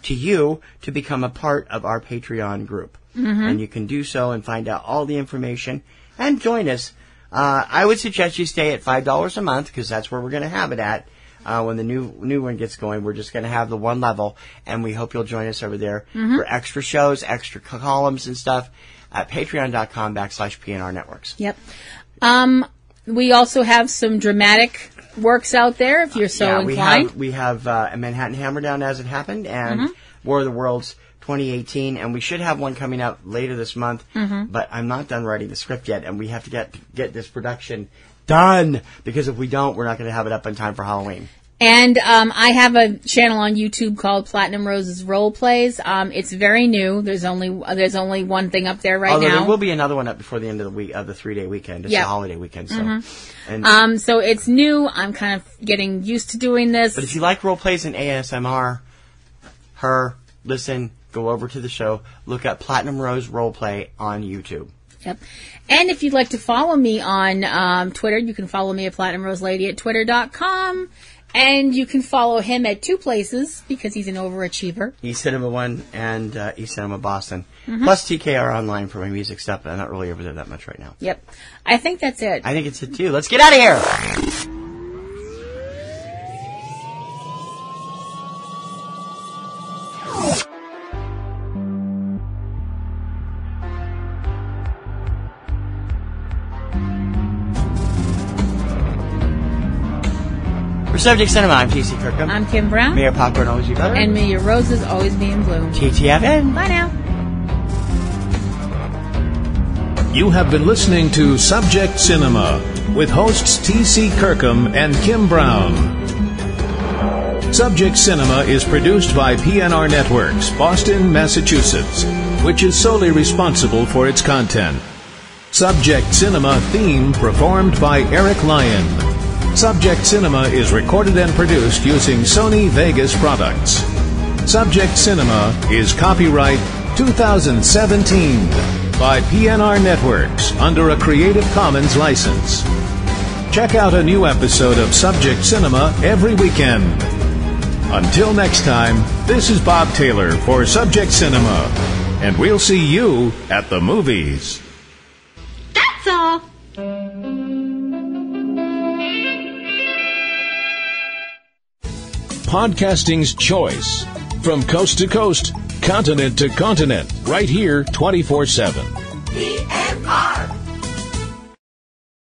to you to become a part of our Patreon group. And you can do so and find out all the information and join us. I would suggest you stay at $5 a month because that's where we're going to have it at. When the new one gets going, we're just going to have the one level, and we hope you'll join us over there for extra shows, extra columns and stuff at patreon.com/PNRNetworks. Yep. We also have some dramatic works out there if you're so inclined. We have Manhattan Hammerdown As It Happened and War of the Worlds 2018, and we should have one coming out later this month, but I'm not done writing the script yet, and we have to get this production done, because if we don't, we're not going to have it up in time for Halloween. And I have a channel on YouTube called Platinum Rose's Role Plays. It's very new. There's only one thing up there right now. There will be another one up before the end of the week, of the 3-day weekend. It's a holiday weekend, so. Mm-hmm. And so it's new. I'm kind of getting used to doing this. But if you like role plays and ASMR, listen, go over to the show, look up Platinum Rose Roleplay on YouTube. Yep. And if you'd like to follow me on Twitter, you can follow me at Platinum Rose Lady at twitter.com. And you can follow him at 2 places because he's an overachiever. eCinemaOne and eCinemaBoston. Mm-hmm. Plus TKR Online for my music stuff, but I'm not really over there that much right now. Yep. I think that's it. I think it's it too. Let's get out of here! For Subject Cinema, I'm T.C. Kirkham. I'm Kim Brown. May your popcorn always be better. And may your roses always be in bloom. TTFN. Bye now. You have been listening to Subject Cinema with hosts T.C. Kirkham and Kim Brown. Subject Cinema is produced by PNRNetworks, Boston, Massachusetts, which is solely responsible for its content. Subject Cinema theme performed by Eric Lyon. Subject Cinema is recorded and produced using Sony Vegas products. Subject Cinema is copyright 2017 by PNRNetworks under a Creative Commons license. Check out a new episode of Subject Cinema every weekend. Until next time, this is Bob Taylor for Subject Cinema, and we'll see you at the movies. That's all. Podcasting's choice. From coast to coast, continent to continent, right here 24/7.